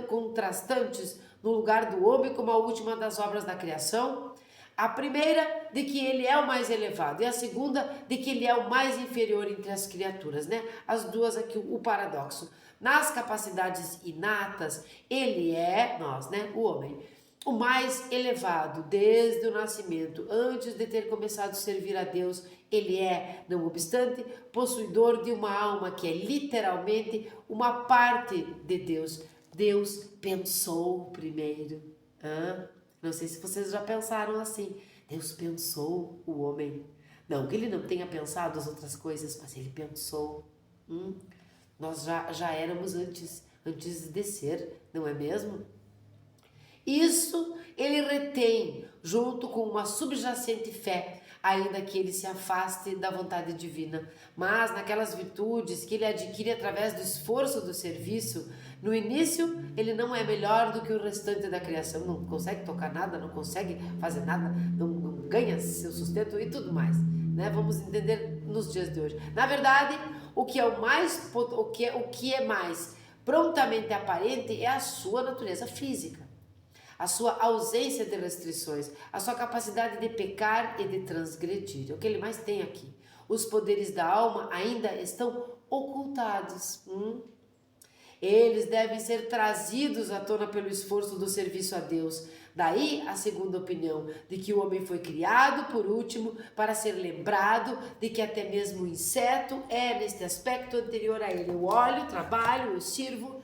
contrastantes no lugar do homem como a última das obras da criação. A primeira, de que ele é o mais elevado, e a segunda, de que ele é o mais inferior entre as criaturas, né? As duas aqui, o paradoxo. Nas capacidades inatas, ele nós, né? O homem, o mais elevado desde o nascimento, antes de ter começado a servir a Deus, ele é, não obstante, possuidor de uma alma que é literalmente uma parte de Deus. Deus pensou primeiro. Não sei se vocês já pensaram assim. Deus pensou o homem. Não que ele não tenha pensado as outras coisas, mas ele pensou. Nós já éramos antes de ser, não é mesmo? Isso ele retém junto com uma subjacente fé, ainda que ele se afaste da vontade divina. Mas naquelas virtudes que ele adquire através do esforço do serviço, no início ele não é melhor do que o restante da criação, não consegue tocar nada, não consegue fazer nada, não ganha seu sustento e tudo mais, né? Vamos entender nos dias de hoje. Na verdade, o que é mais prontamente aparente é a sua natureza física, a sua ausência de restrições, a sua capacidade de pecar e de transgredir. É o que ele mais tem aqui. Os poderes da alma ainda estão ocultados. Eles devem ser trazidos à tona pelo esforço do serviço a Deus. Daí a segunda opinião, de que o homem foi criado, por último, para ser lembrado de que até mesmo o inseto é, neste aspecto, anterior a ele. Eu olho, trabalho, eu sirvo,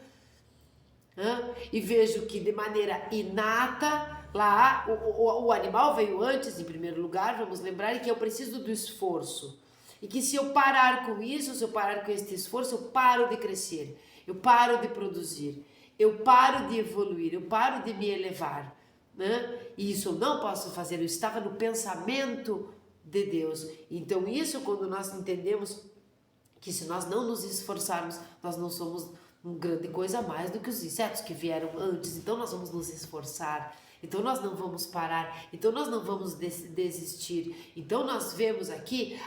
e vejo que de maneira inata, lá o animal veio antes, em primeiro lugar, vamos lembrar, que eu preciso do esforço. E que se eu parar com isso, se eu parar com este esforço, eu paro de crescer, eu paro de produzir, eu paro de evoluir, eu paro de me elevar. E isso eu não posso fazer, eu estava no pensamento de Deus. Então isso, quando nós entendemos que se nós não nos esforçarmos, nós não somos grande coisa mais do que os insetos que vieram antes. Então nós vamos nos esforçar, então nós não vamos parar, então nós não vamos desistir. Então nós vemos aqui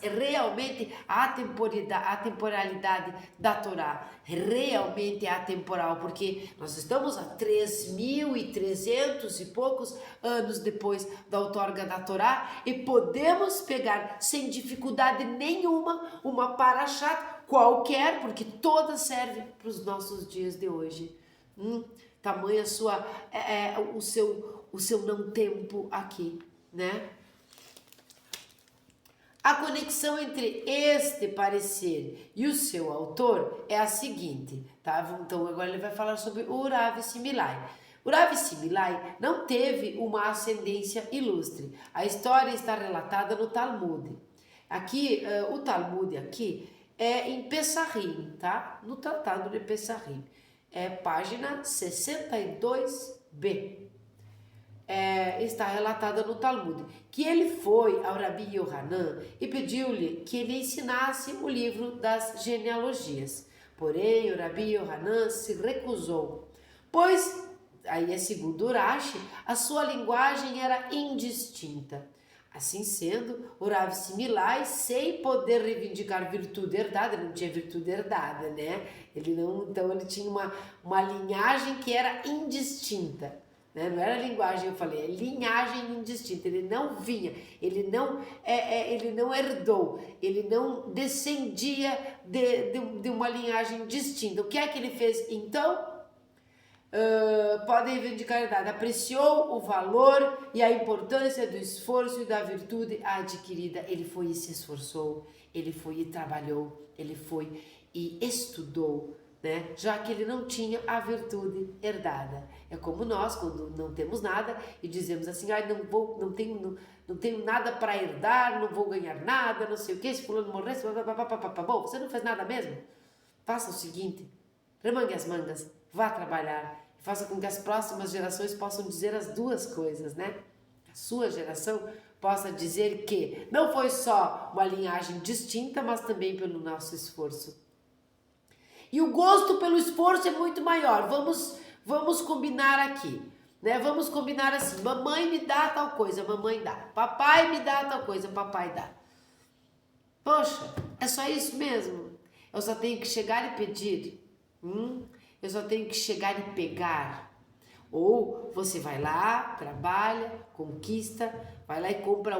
realmente a temporalidade da Torá, realmente é atemporal, porque nós estamos a 3.300 e poucos anos depois da outorga da Torá e podemos pegar sem dificuldade nenhuma uma parashá qualquer, porque todas servem para os nossos dias de hoje. Tamanha o seu não tempo aqui, né? A conexão entre este parecer e o seu autor é a seguinte, tá? Então agora ele vai falar sobre o Rav Similai. O Rav Similai não teve uma ascendência ilustre. A história está relatada no Talmud. Aqui, o Talmud aqui é em Pessahim, tá? No Tratado de Pessahim. É página 62b. Está relatada no Talmud, que ele foi ao Rabi Yohanan e pediu-lhe que ele ensinasse o livro das genealogias. Porém, o Rabi Yohanan se recusou, pois, aí é segundo Urashi, a sua linguagem era indistinta. Assim sendo, o Rav Similai, sem poder reivindicar virtude herdada, ele não tinha virtude herdada, né? Então ele tinha uma linhagem que era indistinta, né? Não era linguagem, eu falei, é linhagem indistinta. Ele não vinha, ele não herdou, ele não descendia de uma linhagem distinta. O que é que ele fez então? Podem reivindicar a idade, apreciou o valor e a importância do esforço e da virtude adquirida. Ele foi e se esforçou, ele foi e trabalhou, ele foi e estudou, né? Já que ele não tinha a virtude herdada. É como nós, quando não temos nada e dizemos assim, não tenho nada para herdar, não vou ganhar nada, não sei o que, se fulano morresse, bom, você não fez nada mesmo? Faça o seguinte, remangue as mangas, vá trabalhar e faça com que as próximas gerações possam dizer as duas coisas, né? A sua geração possa dizer que não foi só uma linhagem distinta, mas também pelo nosso esforço. E o gosto pelo esforço é muito maior. Vamos combinar aqui, né? Vamos combinar assim: mamãe me dá tal coisa, mamãe dá. Papai me dá tal coisa, papai dá. Poxa, é só isso mesmo? Eu só tenho que chegar e pedir? Eu só tenho que chegar e pegar? Ou você vai lá, trabalha, conquista, vai lá e compra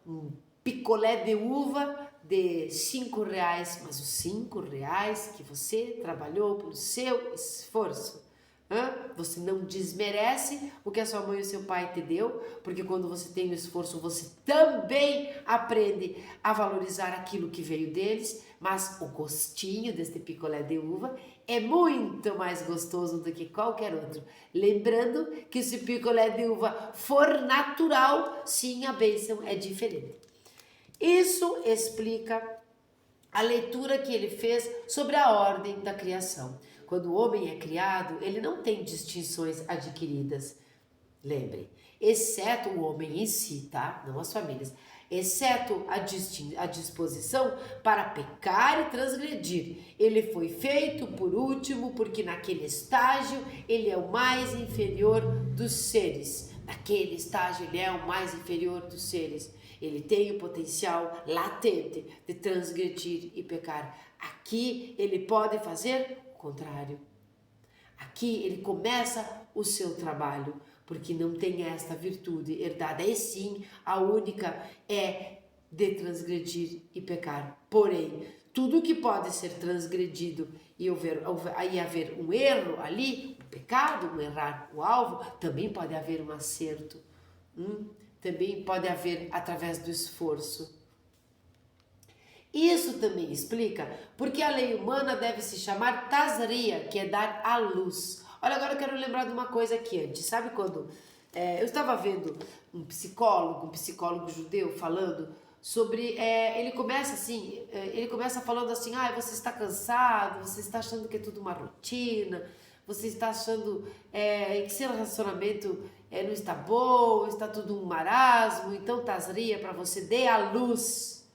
um picolé de uva de R$5, mas os R$5 que você trabalhou pelo seu esforço. Você não desmerece o que a sua mãe e o seu pai te deu, porque quando você tem o esforço, você também aprende a valorizar aquilo que veio deles, mas o gostinho deste picolé de uva é muito mais gostoso do que qualquer outro. Lembrando que se o picolé de uva for natural, sim, a bênção é diferente. Isso explica a leitura que ele fez sobre a ordem da criação. Quando o homem é criado, ele não tem distinções adquiridas. Lembrem, exceto o homem em si, tá? Não as famílias. Exceto a disposição para pecar e transgredir. Ele foi feito por último, porque naquele estágio ele é o mais inferior dos seres. Naquele estágio ele é o mais inferior dos seres. Ele tem o potencial latente de transgredir e pecar. Aqui ele pode fazer o contrário. Aqui ele começa o seu trabalho, porque não tem esta virtude herdada. E sim, a única é de transgredir e pecar. Porém, tudo que pode ser transgredido e haver um erro ali, um pecado, um errar o alvo, também pode haver um acerto. Também pode haver através do esforço. Isso também explica porque a lei humana deve se chamar Tazria, que é dar à luz. Olha, agora eu quero lembrar de uma coisa aqui antes. Sabe quando eu estava vendo um psicólogo judeu falando sobre, ele começa falando assim, você está cansado, você está achando que é tudo uma rotina, você está achando que seu relacionamento não está bom, está tudo um marasmo, então Tazria para você, dê a luz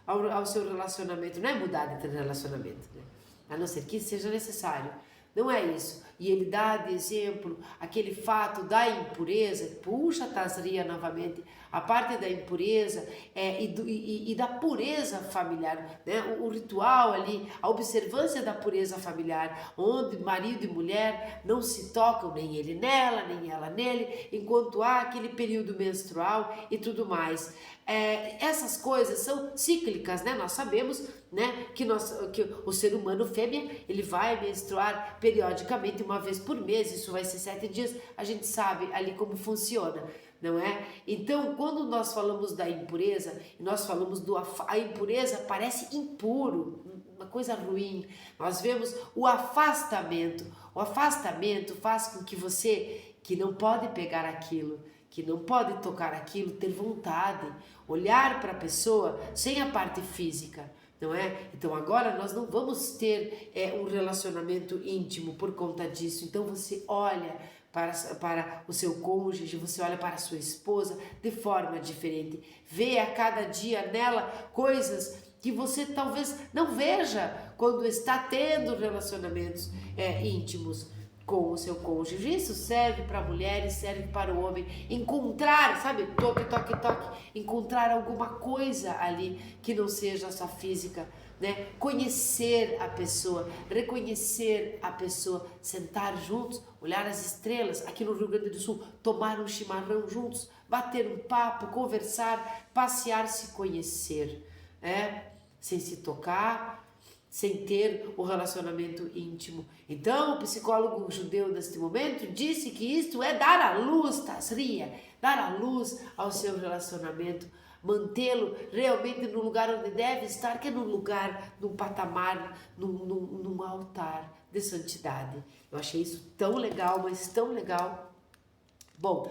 ao seu relacionamento. Não é mudar de relacionamento, né? A não ser que seja necessário. Não é isso. E ele dá de exemplo aquele fato da impureza, puxa Tazria novamente, a parte da impureza e da pureza familiar, né? O ritual ali, a observância da pureza familiar, onde marido e mulher não se tocam, nem ele nela, nem ela nele, enquanto há aquele período menstrual e tudo mais. Essas coisas são cíclicas, né? Nós sabemos, né, que o ser humano fêmea, ele vai menstruar periodicamente, uma vez por mês, isso vai ser 7 dias, a gente sabe ali como funciona, não é? Então, quando nós falamos da impureza, nós falamos a impureza parece impuro, uma coisa ruim. Nós vemos o afastamento faz com que você, que não pode pegar aquilo, que não pode tocar aquilo, ter vontade, olhar para a pessoa sem a parte física, não é? Então agora nós não vamos ter um relacionamento íntimo por conta disso. Então você olha para o seu cônjuge, você olha para a sua esposa de forma diferente, vê a cada dia nela coisas que você talvez não veja quando está tendo relacionamentos íntimos com o seu cônjuge. Isso serve para a mulher e serve para o homem encontrar, sabe, toque, encontrar alguma coisa ali que não seja só física, né? Conhecer a pessoa, reconhecer a pessoa, sentar juntos, olhar as estrelas, aqui no Rio Grande do Sul, tomar um chimarrão juntos, bater um papo, conversar, passear, se conhecer, sem se tocar, sem ter o relacionamento íntimo. Então, o psicólogo judeu neste momento disse que isto é dar a luz, Tazria, dar a luz ao seu relacionamento, mantê-lo realmente no lugar onde deve estar, que é num lugar, num patamar, num altar de santidade. Eu achei isso tão legal, mas tão legal. Bom,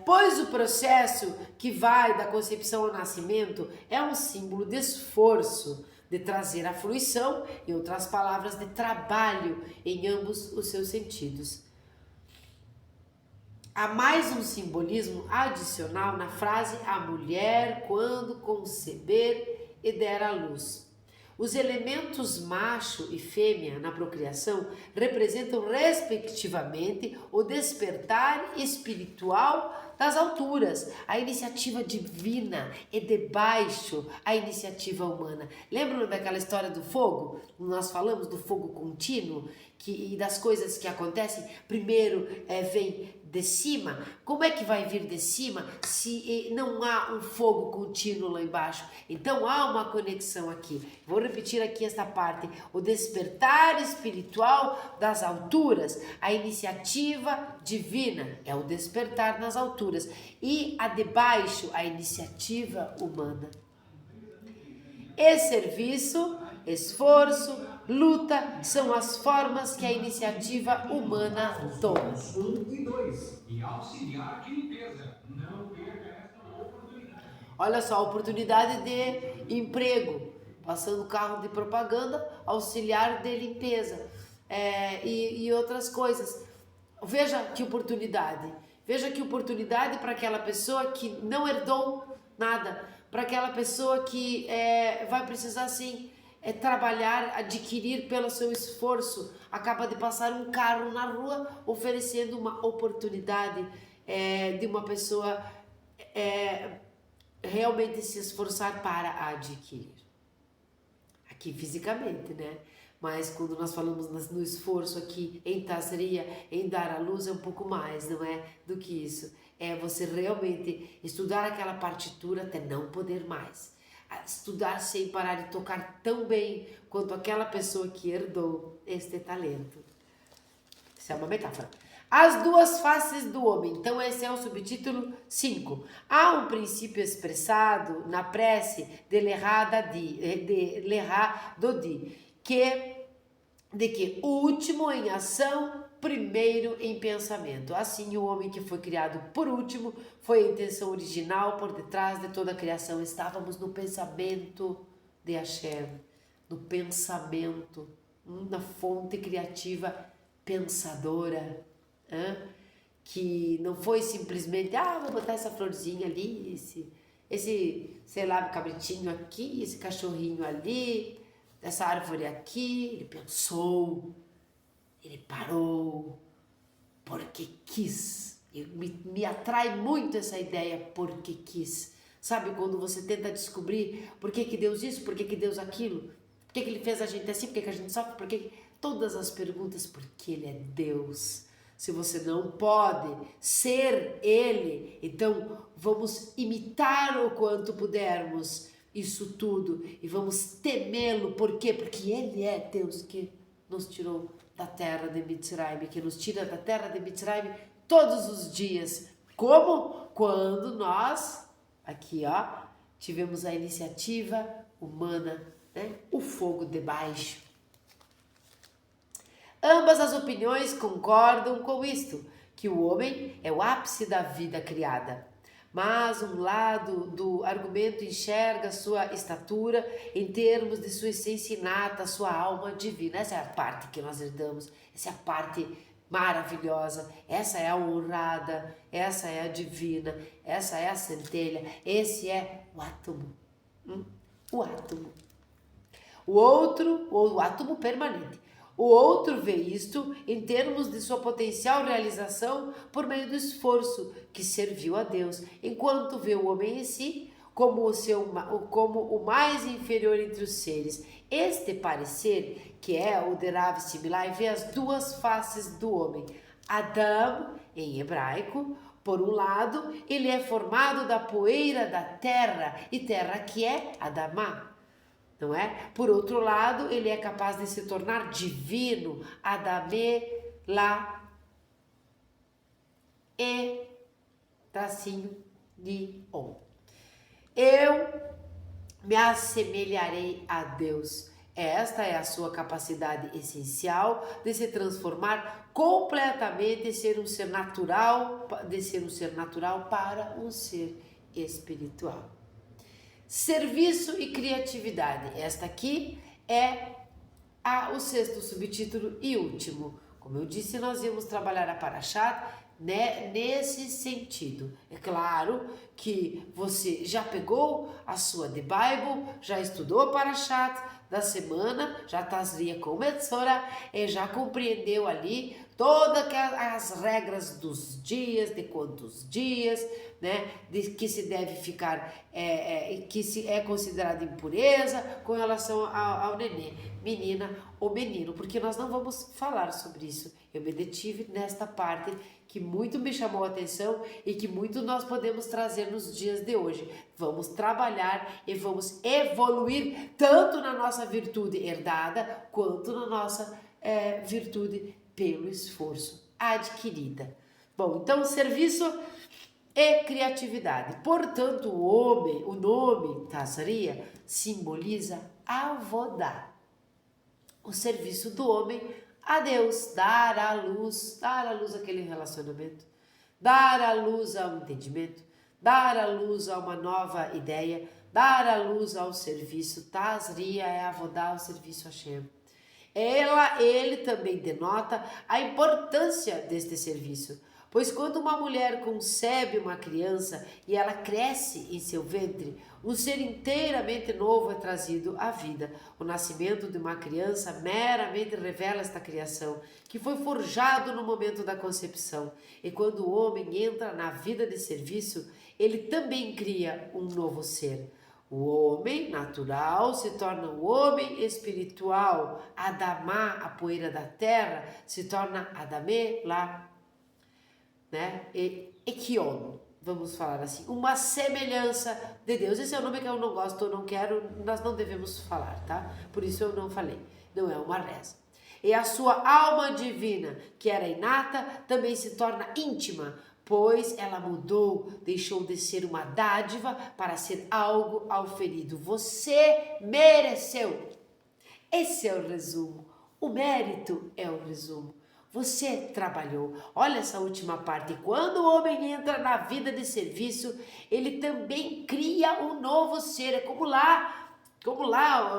pois o processo que vai da concepção ao nascimento é um símbolo de esforço, de trazer a fruição, em outras palavras, de trabalho em ambos os seus sentidos. Há mais um simbolismo adicional na frase a mulher quando conceber e der à luz. Os elementos macho e fêmea na procriação representam respectivamente o despertar espiritual das alturas, a iniciativa divina, e de baixo a iniciativa humana. Lembram daquela história do fogo? Nós falamos do fogo contínuo e das coisas que acontecem. Primeiro vem de cima. Como é que vai vir de cima se não há um fogo contínuo lá embaixo? Então há uma conexão aqui. Vou repetir aqui esta parte. O despertar espiritual das alturas, a iniciativa divina é o despertar nas alturas. E a de baixo, a iniciativa humana. E serviço, esforço, luta são as formas que a iniciativa humana toma. 1 e 2. E auxiliar de limpeza. Não perca esta oportunidade. Olha só, oportunidade de emprego, passando carro de propaganda, auxiliar de limpeza e outras coisas. Veja que oportunidade. Veja que oportunidade para aquela pessoa que não herdou nada, para aquela pessoa que vai precisar sim trabalhar, adquirir pelo seu esforço, acaba de passar um carro na rua oferecendo uma oportunidade de uma pessoa realmente se esforçar para adquirir. Aqui fisicamente, né? Mas quando nós falamos no esforço aqui, em tazeria, em dar à luz, é um pouco mais, não é? Do que isso. É você realmente estudar aquela partitura até não poder mais. Estudar sem parar e tocar tão bem quanto aquela pessoa que herdou este talento. Isso é uma metáfora. As duas faces do homem. Então esse é o subtítulo 5. Há um princípio expressado na prece de Lerá Dodi, de que o último em ação, primeiro em pensamento. Assim, o homem que foi criado por último foi a intenção original por detrás de toda a criação. Estávamos no pensamento de Hashem, no pensamento, na fonte criativa pensadora, que não foi simplesmente, vou botar essa florzinha ali, esse sei lá, cabritinho aqui, esse cachorrinho ali, essa árvore aqui. Ele pensou, ele parou, porque quis. Me atrai muito essa ideia, porque quis. Sabe quando você tenta descobrir por que Deus isso, por que Deus aquilo, por que Ele fez a gente assim, por que a gente sofre, por que... Todas as perguntas, porque Ele é Deus. Se você não pode ser Ele, então vamos imitar o quanto pudermos isso tudo e vamos temê-lo. Por quê? Porque Ele é Deus que nos tirou da terra de Mitzrayim, que nos tira da terra de Mitzrayim todos os dias. Como? Quando nós, aqui tivemos a iniciativa humana, né? O fogo de baixo. Ambas as opiniões concordam com isto, que o homem é o ápice da vida criada. Mas um lado do argumento enxerga sua estatura em termos de sua essência inata, sua alma divina. Essa é a parte que nós herdamos, essa é a parte maravilhosa, essa é a honrada, essa é a divina, essa é a centelha, esse é o átomo. O átomo. O outro, ou o átomo permanente. O outro vê isto em termos de sua potencial realização por meio do esforço que serviu a Deus, enquanto vê o homem em si como o mais inferior entre os seres. Este parecer, que é o de Rav Simlai, vê as duas faces do homem. Adam, em hebraico, por um lado, ele é formado da poeira da terra, e terra que é Adamá. Não é? Por outro lado, ele é capaz de se tornar divino, Adamé, lá, e tracinho de on. Eu me assemelharei a Deus. Esta é a sua capacidade essencial de se transformar completamente e ser um ser natural, para um ser espiritual. Serviço e criatividade. Esta aqui é o sexto subtítulo e último. Como eu disse, nós íamos trabalhar a Parashat, né, nesse sentido. É claro que você já pegou a sua The Bible, já estudou a Parashat da semana, já tazria com Metzora, e já compreendeu ali todas as regras dos dias, de quantos dias, né, de que se deve ficar, que se é considerada impureza com relação ao nenê, menina ou menino, porque nós não vamos falar sobre isso. Eu me detive nesta parte que muito me chamou a atenção e que muito nós podemos trazer nos dias de hoje. Vamos trabalhar e vamos evoluir tanto na nossa virtude herdada quanto na nossa virtude pelo esforço adquirida. Bom, então serviço e criatividade. Portanto, o nome Tazria simboliza avodá, o serviço do homem a Deus, dar à luz aquele relacionamento, dar à luz ao entendimento, dar à luz a uma nova ideia, dar à luz ao serviço. Tazria é avodá, o serviço a Hashem. Ele também denota a importância deste serviço, pois quando uma mulher concebe uma criança e ela cresce em seu ventre, um ser inteiramente novo é trazido à vida. O nascimento de uma criança meramente revela esta criação, que foi forjado no momento da concepção. E quando o homem entra na vida de serviço, ele também cria um novo ser. O homem natural se torna o homem espiritual. Adamá, a poeira da terra, se torna Adamé, lá, né? Ekion, vamos falar assim, uma semelhança de Deus. Esse é o nome que eu não gosto, eu não quero, nós não devemos falar, tá? Por isso eu não falei, não é uma reza. E a sua alma divina, que era inata, também se torna íntima, pois ela mudou, deixou de ser uma dádiva para ser algo auferido. Você mereceu. Esse é o resumo. O mérito é o resumo. Você trabalhou. Olha essa última parte. Quando o homem entra na vida de serviço, ele também cria um novo ser. É como lá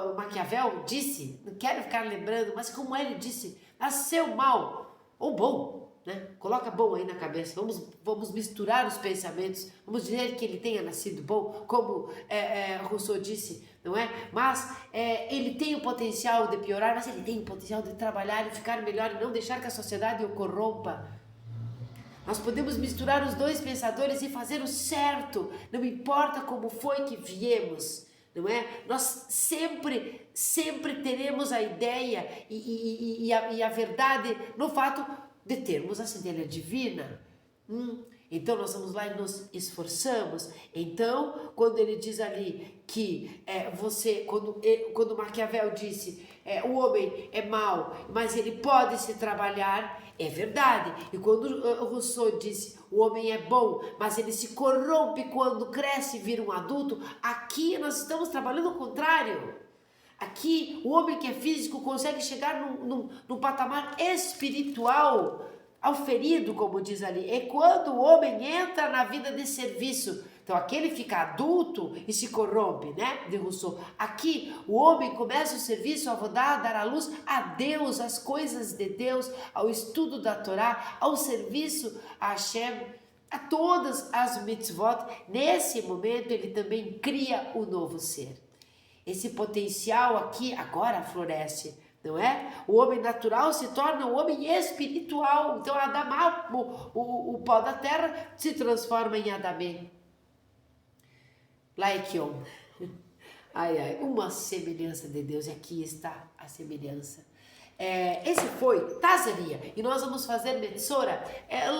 o Maquiavel disse, não quero ficar lembrando, mas como ele disse, nasceu mal ou bom. Né? Coloca bom aí na cabeça, vamos misturar os pensamentos, vamos dizer que ele tenha nascido bom, como Rousseau disse, não é? Mas ele tem o potencial de piorar, mas ele tem o potencial de trabalhar e ficar melhor e não deixar que a sociedade o corrompa. Nós podemos misturar os dois pensadores e fazer o certo, não importa como foi que viemos, não é? Nós sempre teremos a ideia e a verdade no fato de termos a centelha divina. Então nós vamos lá e nos esforçamos. Então, quando ele diz ali que quando Maquiavel disse o homem é mau, mas ele pode se trabalhar, é verdade. E quando Rousseau disse o homem é bom, mas ele se corrompe quando cresce e vira um adulto, aqui nós estamos trabalhando o contrário. Aqui, o homem que é físico consegue chegar num patamar espiritual, auferido, como diz ali. É quando o homem entra na vida de serviço. Então, aquele fica adulto e se corrompe, né? De Rousseau. Aqui, o homem começa o serviço a dar à luz a Deus, as coisas de Deus, ao estudo da Torá, ao serviço a Hashem, a todas as mitzvot. Nesse momento, ele também cria o novo ser. Esse potencial aqui agora floresce, não é? O homem natural se torna um homem espiritual. Então, Adamá, o pó da terra, se transforma em Adamé. Laikion. Uma semelhança de Deus. E aqui está a semelhança. Esse foi Tazria. E nós vamos fazer Metzora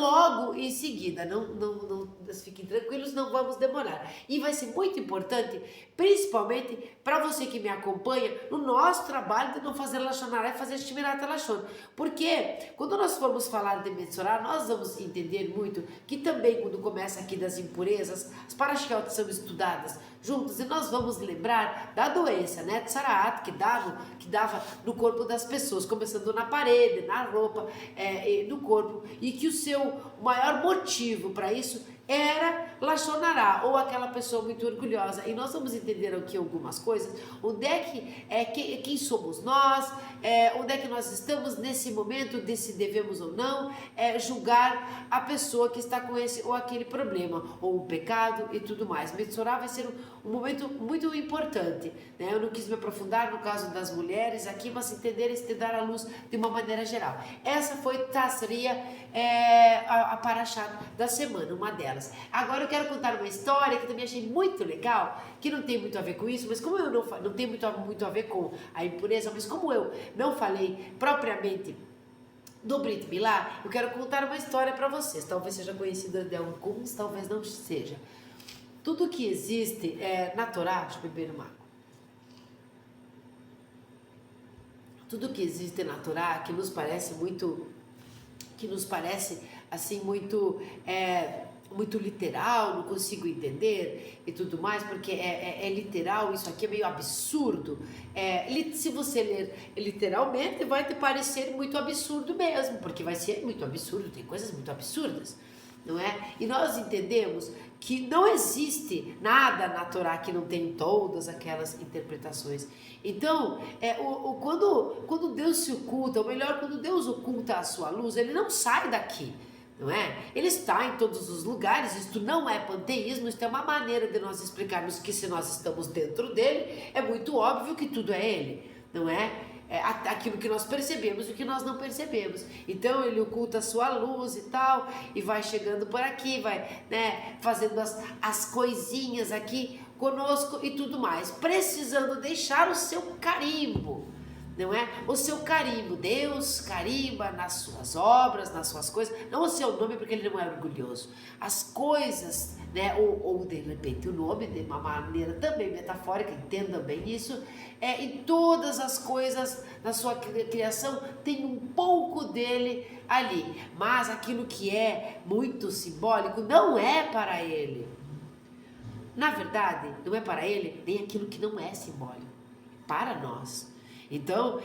logo em seguida. Não fiquem tranquilos, não vamos demorar. E vai ser muito importante, principalmente para você que me acompanha, no nosso trabalho de não fazer Lashonará e fazer Shmirat Lashon. Porque quando nós formos falar de Metzora, nós vamos entender muito que também quando começa aqui das impurezas, as parashiot são estudadas juntos e nós vamos lembrar da doença, né? Tsaraat, que dava no corpo das pessoas, começando na parede, na roupa, no corpo, e que o seu maior motivo para isso era Lachonará, ou aquela pessoa muito orgulhosa. E nós vamos entender aqui algumas coisas, onde é que quem somos nós, onde é que nós estamos nesse momento de se devemos ou não julgar a pessoa que está com esse ou aquele problema, ou o pecado e tudo mais. Metzorá vai ser um momento muito importante, né? Eu não quis me aprofundar no caso das mulheres aqui, mas entender e se dar à luz de uma maneira geral. Essa foi Tazria, a paraxá da semana, uma delas. Agora eu quero contar uma história que também achei muito legal, que não tem muito a ver com isso, mas como eu não tem muito a ver com a impureza, mas como eu não falei propriamente do Brit Milá, eu quero contar uma história para vocês. Talvez seja conhecida de alguns, talvez não seja. Tudo que existe na Torá, deixa eu beber uma água. Tudo que existe na Torá que nos parece assim muito literal, não consigo entender e tudo mais, porque é literal, isso aqui é meio absurdo. Se você ler literalmente, vai te parecer muito absurdo mesmo, porque vai ser muito absurdo, tem coisas muito absurdas, não é? E nós entendemos que não existe nada na Torá que não tem todas aquelas interpretações. Então, quando Deus se oculta, ou melhor, quando Deus oculta a sua luz, ele não sai daqui. Não é? Ele está em todos os lugares. Isto não é panteísmo, isto é uma maneira de nós explicarmos que se nós estamos dentro dele, é muito óbvio que tudo é ele, não é? Aquilo que nós percebemos e o que nós não percebemos. Então ele oculta a sua luz e tal, e vai chegando por aqui, vai, né, fazendo as coisinhas aqui conosco e tudo mais, precisando deixar o seu carimbo. Não é? O seu carimbo, Deus carimba nas suas obras, nas suas coisas, não o seu nome, porque ele não é orgulhoso. As coisas, né? Ou de repente o nome, de uma maneira também metafórica, entenda bem isso, em todas as coisas na sua criação tem um pouco dele ali, mas aquilo que é muito simbólico não é para ele. Na verdade, não é para ele nem aquilo que não é simbólico, para nós. Então,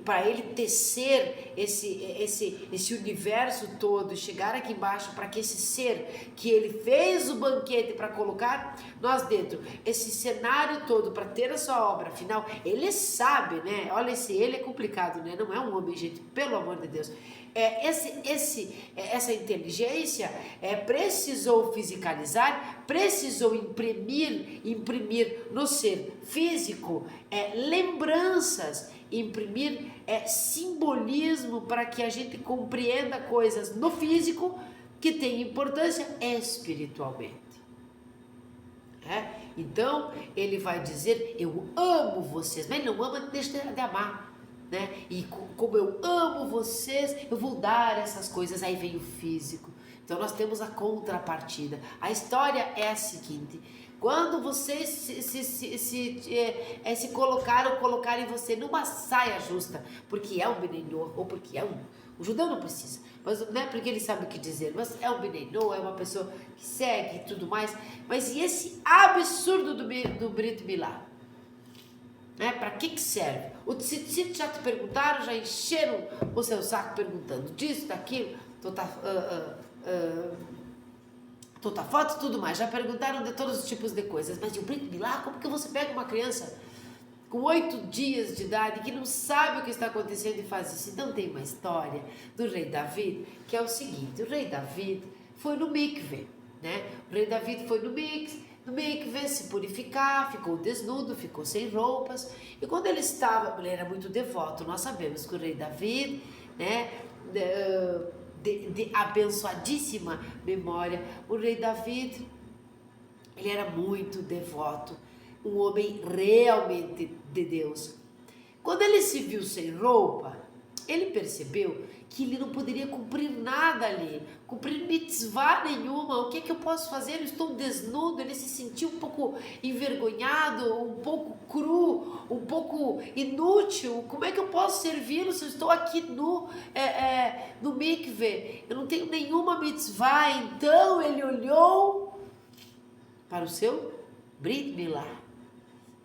para ele tecer esse universo todo, chegar aqui embaixo para que esse ser que ele fez o banquete para colocar nós dentro, esse cenário todo para ter a sua obra final, ele sabe, né? Olha, ele é complicado, né? Não é um homem, gente, pelo amor de Deus. Essa inteligência precisou fisicalizar, precisou imprimir no ser físico lembranças, imprimir simbolismo para que a gente compreenda coisas no físico que têm importância espiritualmente. Então ele vai dizer: eu amo vocês, mas ele não ama, deixa de amar. Né? E como eu amo vocês, eu vou dar essas coisas. Aí vem o físico. Então nós temos a contrapartida. A história é a seguinte: quando vocês se colocarem você numa saia justa, porque é um benenor, ou porque é o judeu não precisa, mas não é porque ele sabe o que dizer, mas é um benenor, é uma pessoa que segue e tudo mais. Mas e esse absurdo do Brit Milá? Para que serve? O tzitzit já te perguntaram, já encheram o seu saco perguntando disso, daquilo, foto, tudo mais, já perguntaram de todos os tipos de coisas. Mas o Brit Milá, como que você pega uma criança com 8 dias de idade que não sabe o que está acontecendo e faz isso? Então tem uma história do rei David que é o seguinte: o rei David foi no mikve, né? O rei David foi no mikve se purificar, ficou desnudo, ficou sem roupas, e quando ele era muito devoto. Nós sabemos que o rei David, né, de abençoadíssima memória, o rei David, ele era muito devoto, um homem realmente de Deus. Quando ele se viu sem roupa, ele percebeu que ele não poderia cumprir nada ali, cumprir mitzvah nenhuma. O que é que eu posso fazer? Eu estou desnudo. Ele se sentiu um pouco envergonhado, um pouco cru, um pouco inútil. Como é que eu posso servi-lo se eu estou aqui no mikve? Eu não tenho nenhuma mitzvah. Então ele olhou para o seu Brit Milá,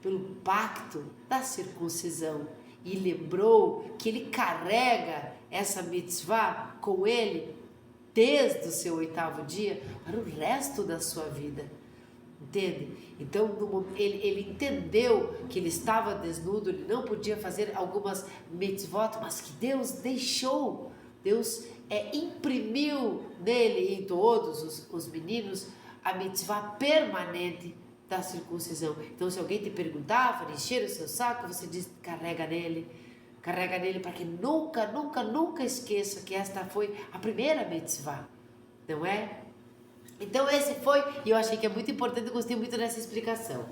pelo pacto da circuncisão, e lembrou que ele carrega essa mitzvah com ele desde o seu 8º dia para o resto da sua vida. Entende? Então ele entendeu que ele estava desnudo, ele não podia fazer algumas mitzvot, mas que Deus deixou, Deus imprimiu nele e em todos os meninos a mitzvah permanente da circuncisão. Então, se alguém te perguntava, encher o seu saco, você diz: carrega nele para que nunca, nunca, nunca esqueça que esta foi a primeira mitzvah, não é? Então esse foi, e eu achei que é muito importante, eu gostei muito dessa explicação.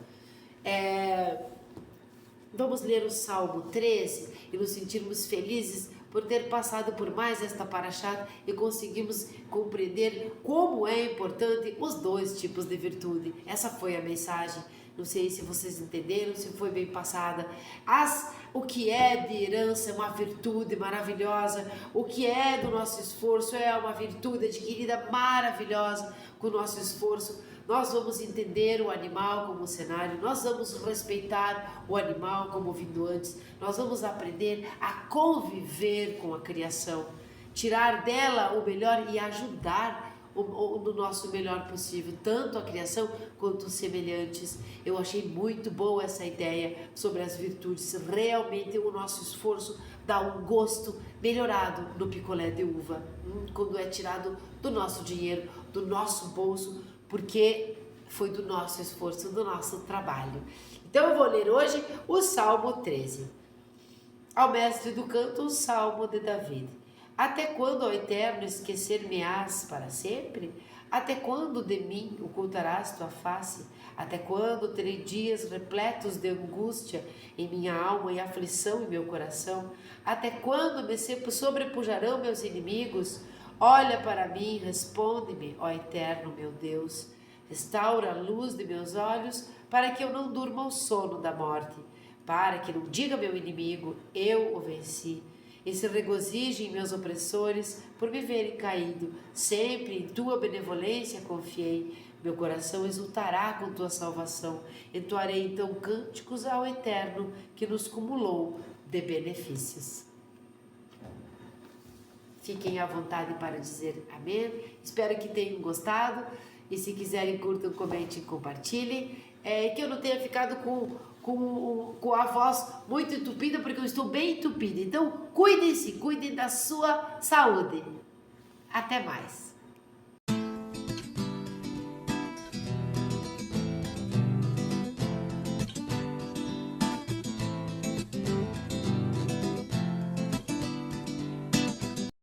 Vamos ler o Salmo 13 e nos sentirmos felizes por ter passado por mais esta paraxá e conseguimos compreender como é importante os dois tipos de virtude. Essa foi a mensagem. Não sei se vocês entenderam, se foi bem passada. O que é de herança é uma virtude maravilhosa. O que é do nosso esforço é uma virtude adquirida maravilhosa com o nosso esforço. Nós vamos entender o animal como cenário, nós vamos respeitar o animal como vindo antes, nós vamos aprender a conviver com a criação, tirar dela o melhor e ajudar no nosso melhor possível, tanto a criação quanto os semelhantes. Eu achei muito boa essa ideia sobre as virtudes. Realmente o nosso esforço dá um gosto melhorado no picolé de uva, quando é tirado do nosso dinheiro, do nosso bolso, porque foi do nosso esforço, do nosso trabalho. Então eu vou ler hoje o Salmo 13. Ao mestre do canto, o Salmo de David. Até quando, ó Eterno, esquecer-me-ás para sempre? Até quando de mim ocultarás tua face? Até quando terei dias repletos de angústia em minha alma e aflição em meu coração? Até quando me sobrepujarão meus inimigos? Olha para mim, responde-me, ó Eterno meu Deus. Restaura a luz de meus olhos, para que eu não durma o sono da morte, para que não diga meu inimigo, eu o venci. E se regozijem meus opressores por me verem caído. Sempre em tua benevolência confiei. Meu coração exultará com tua salvação. Entoarei então cânticos ao Eterno, que nos cumulou de benefícios. Fiquem à vontade para dizer amém. Espero que tenham gostado. E se quiserem, curtam, comentem, compartilhem. Que eu não tenha ficado com a voz muito entupida, porque eu estou bem entupida. Então, cuidem-se, cuidem da sua saúde. Até mais.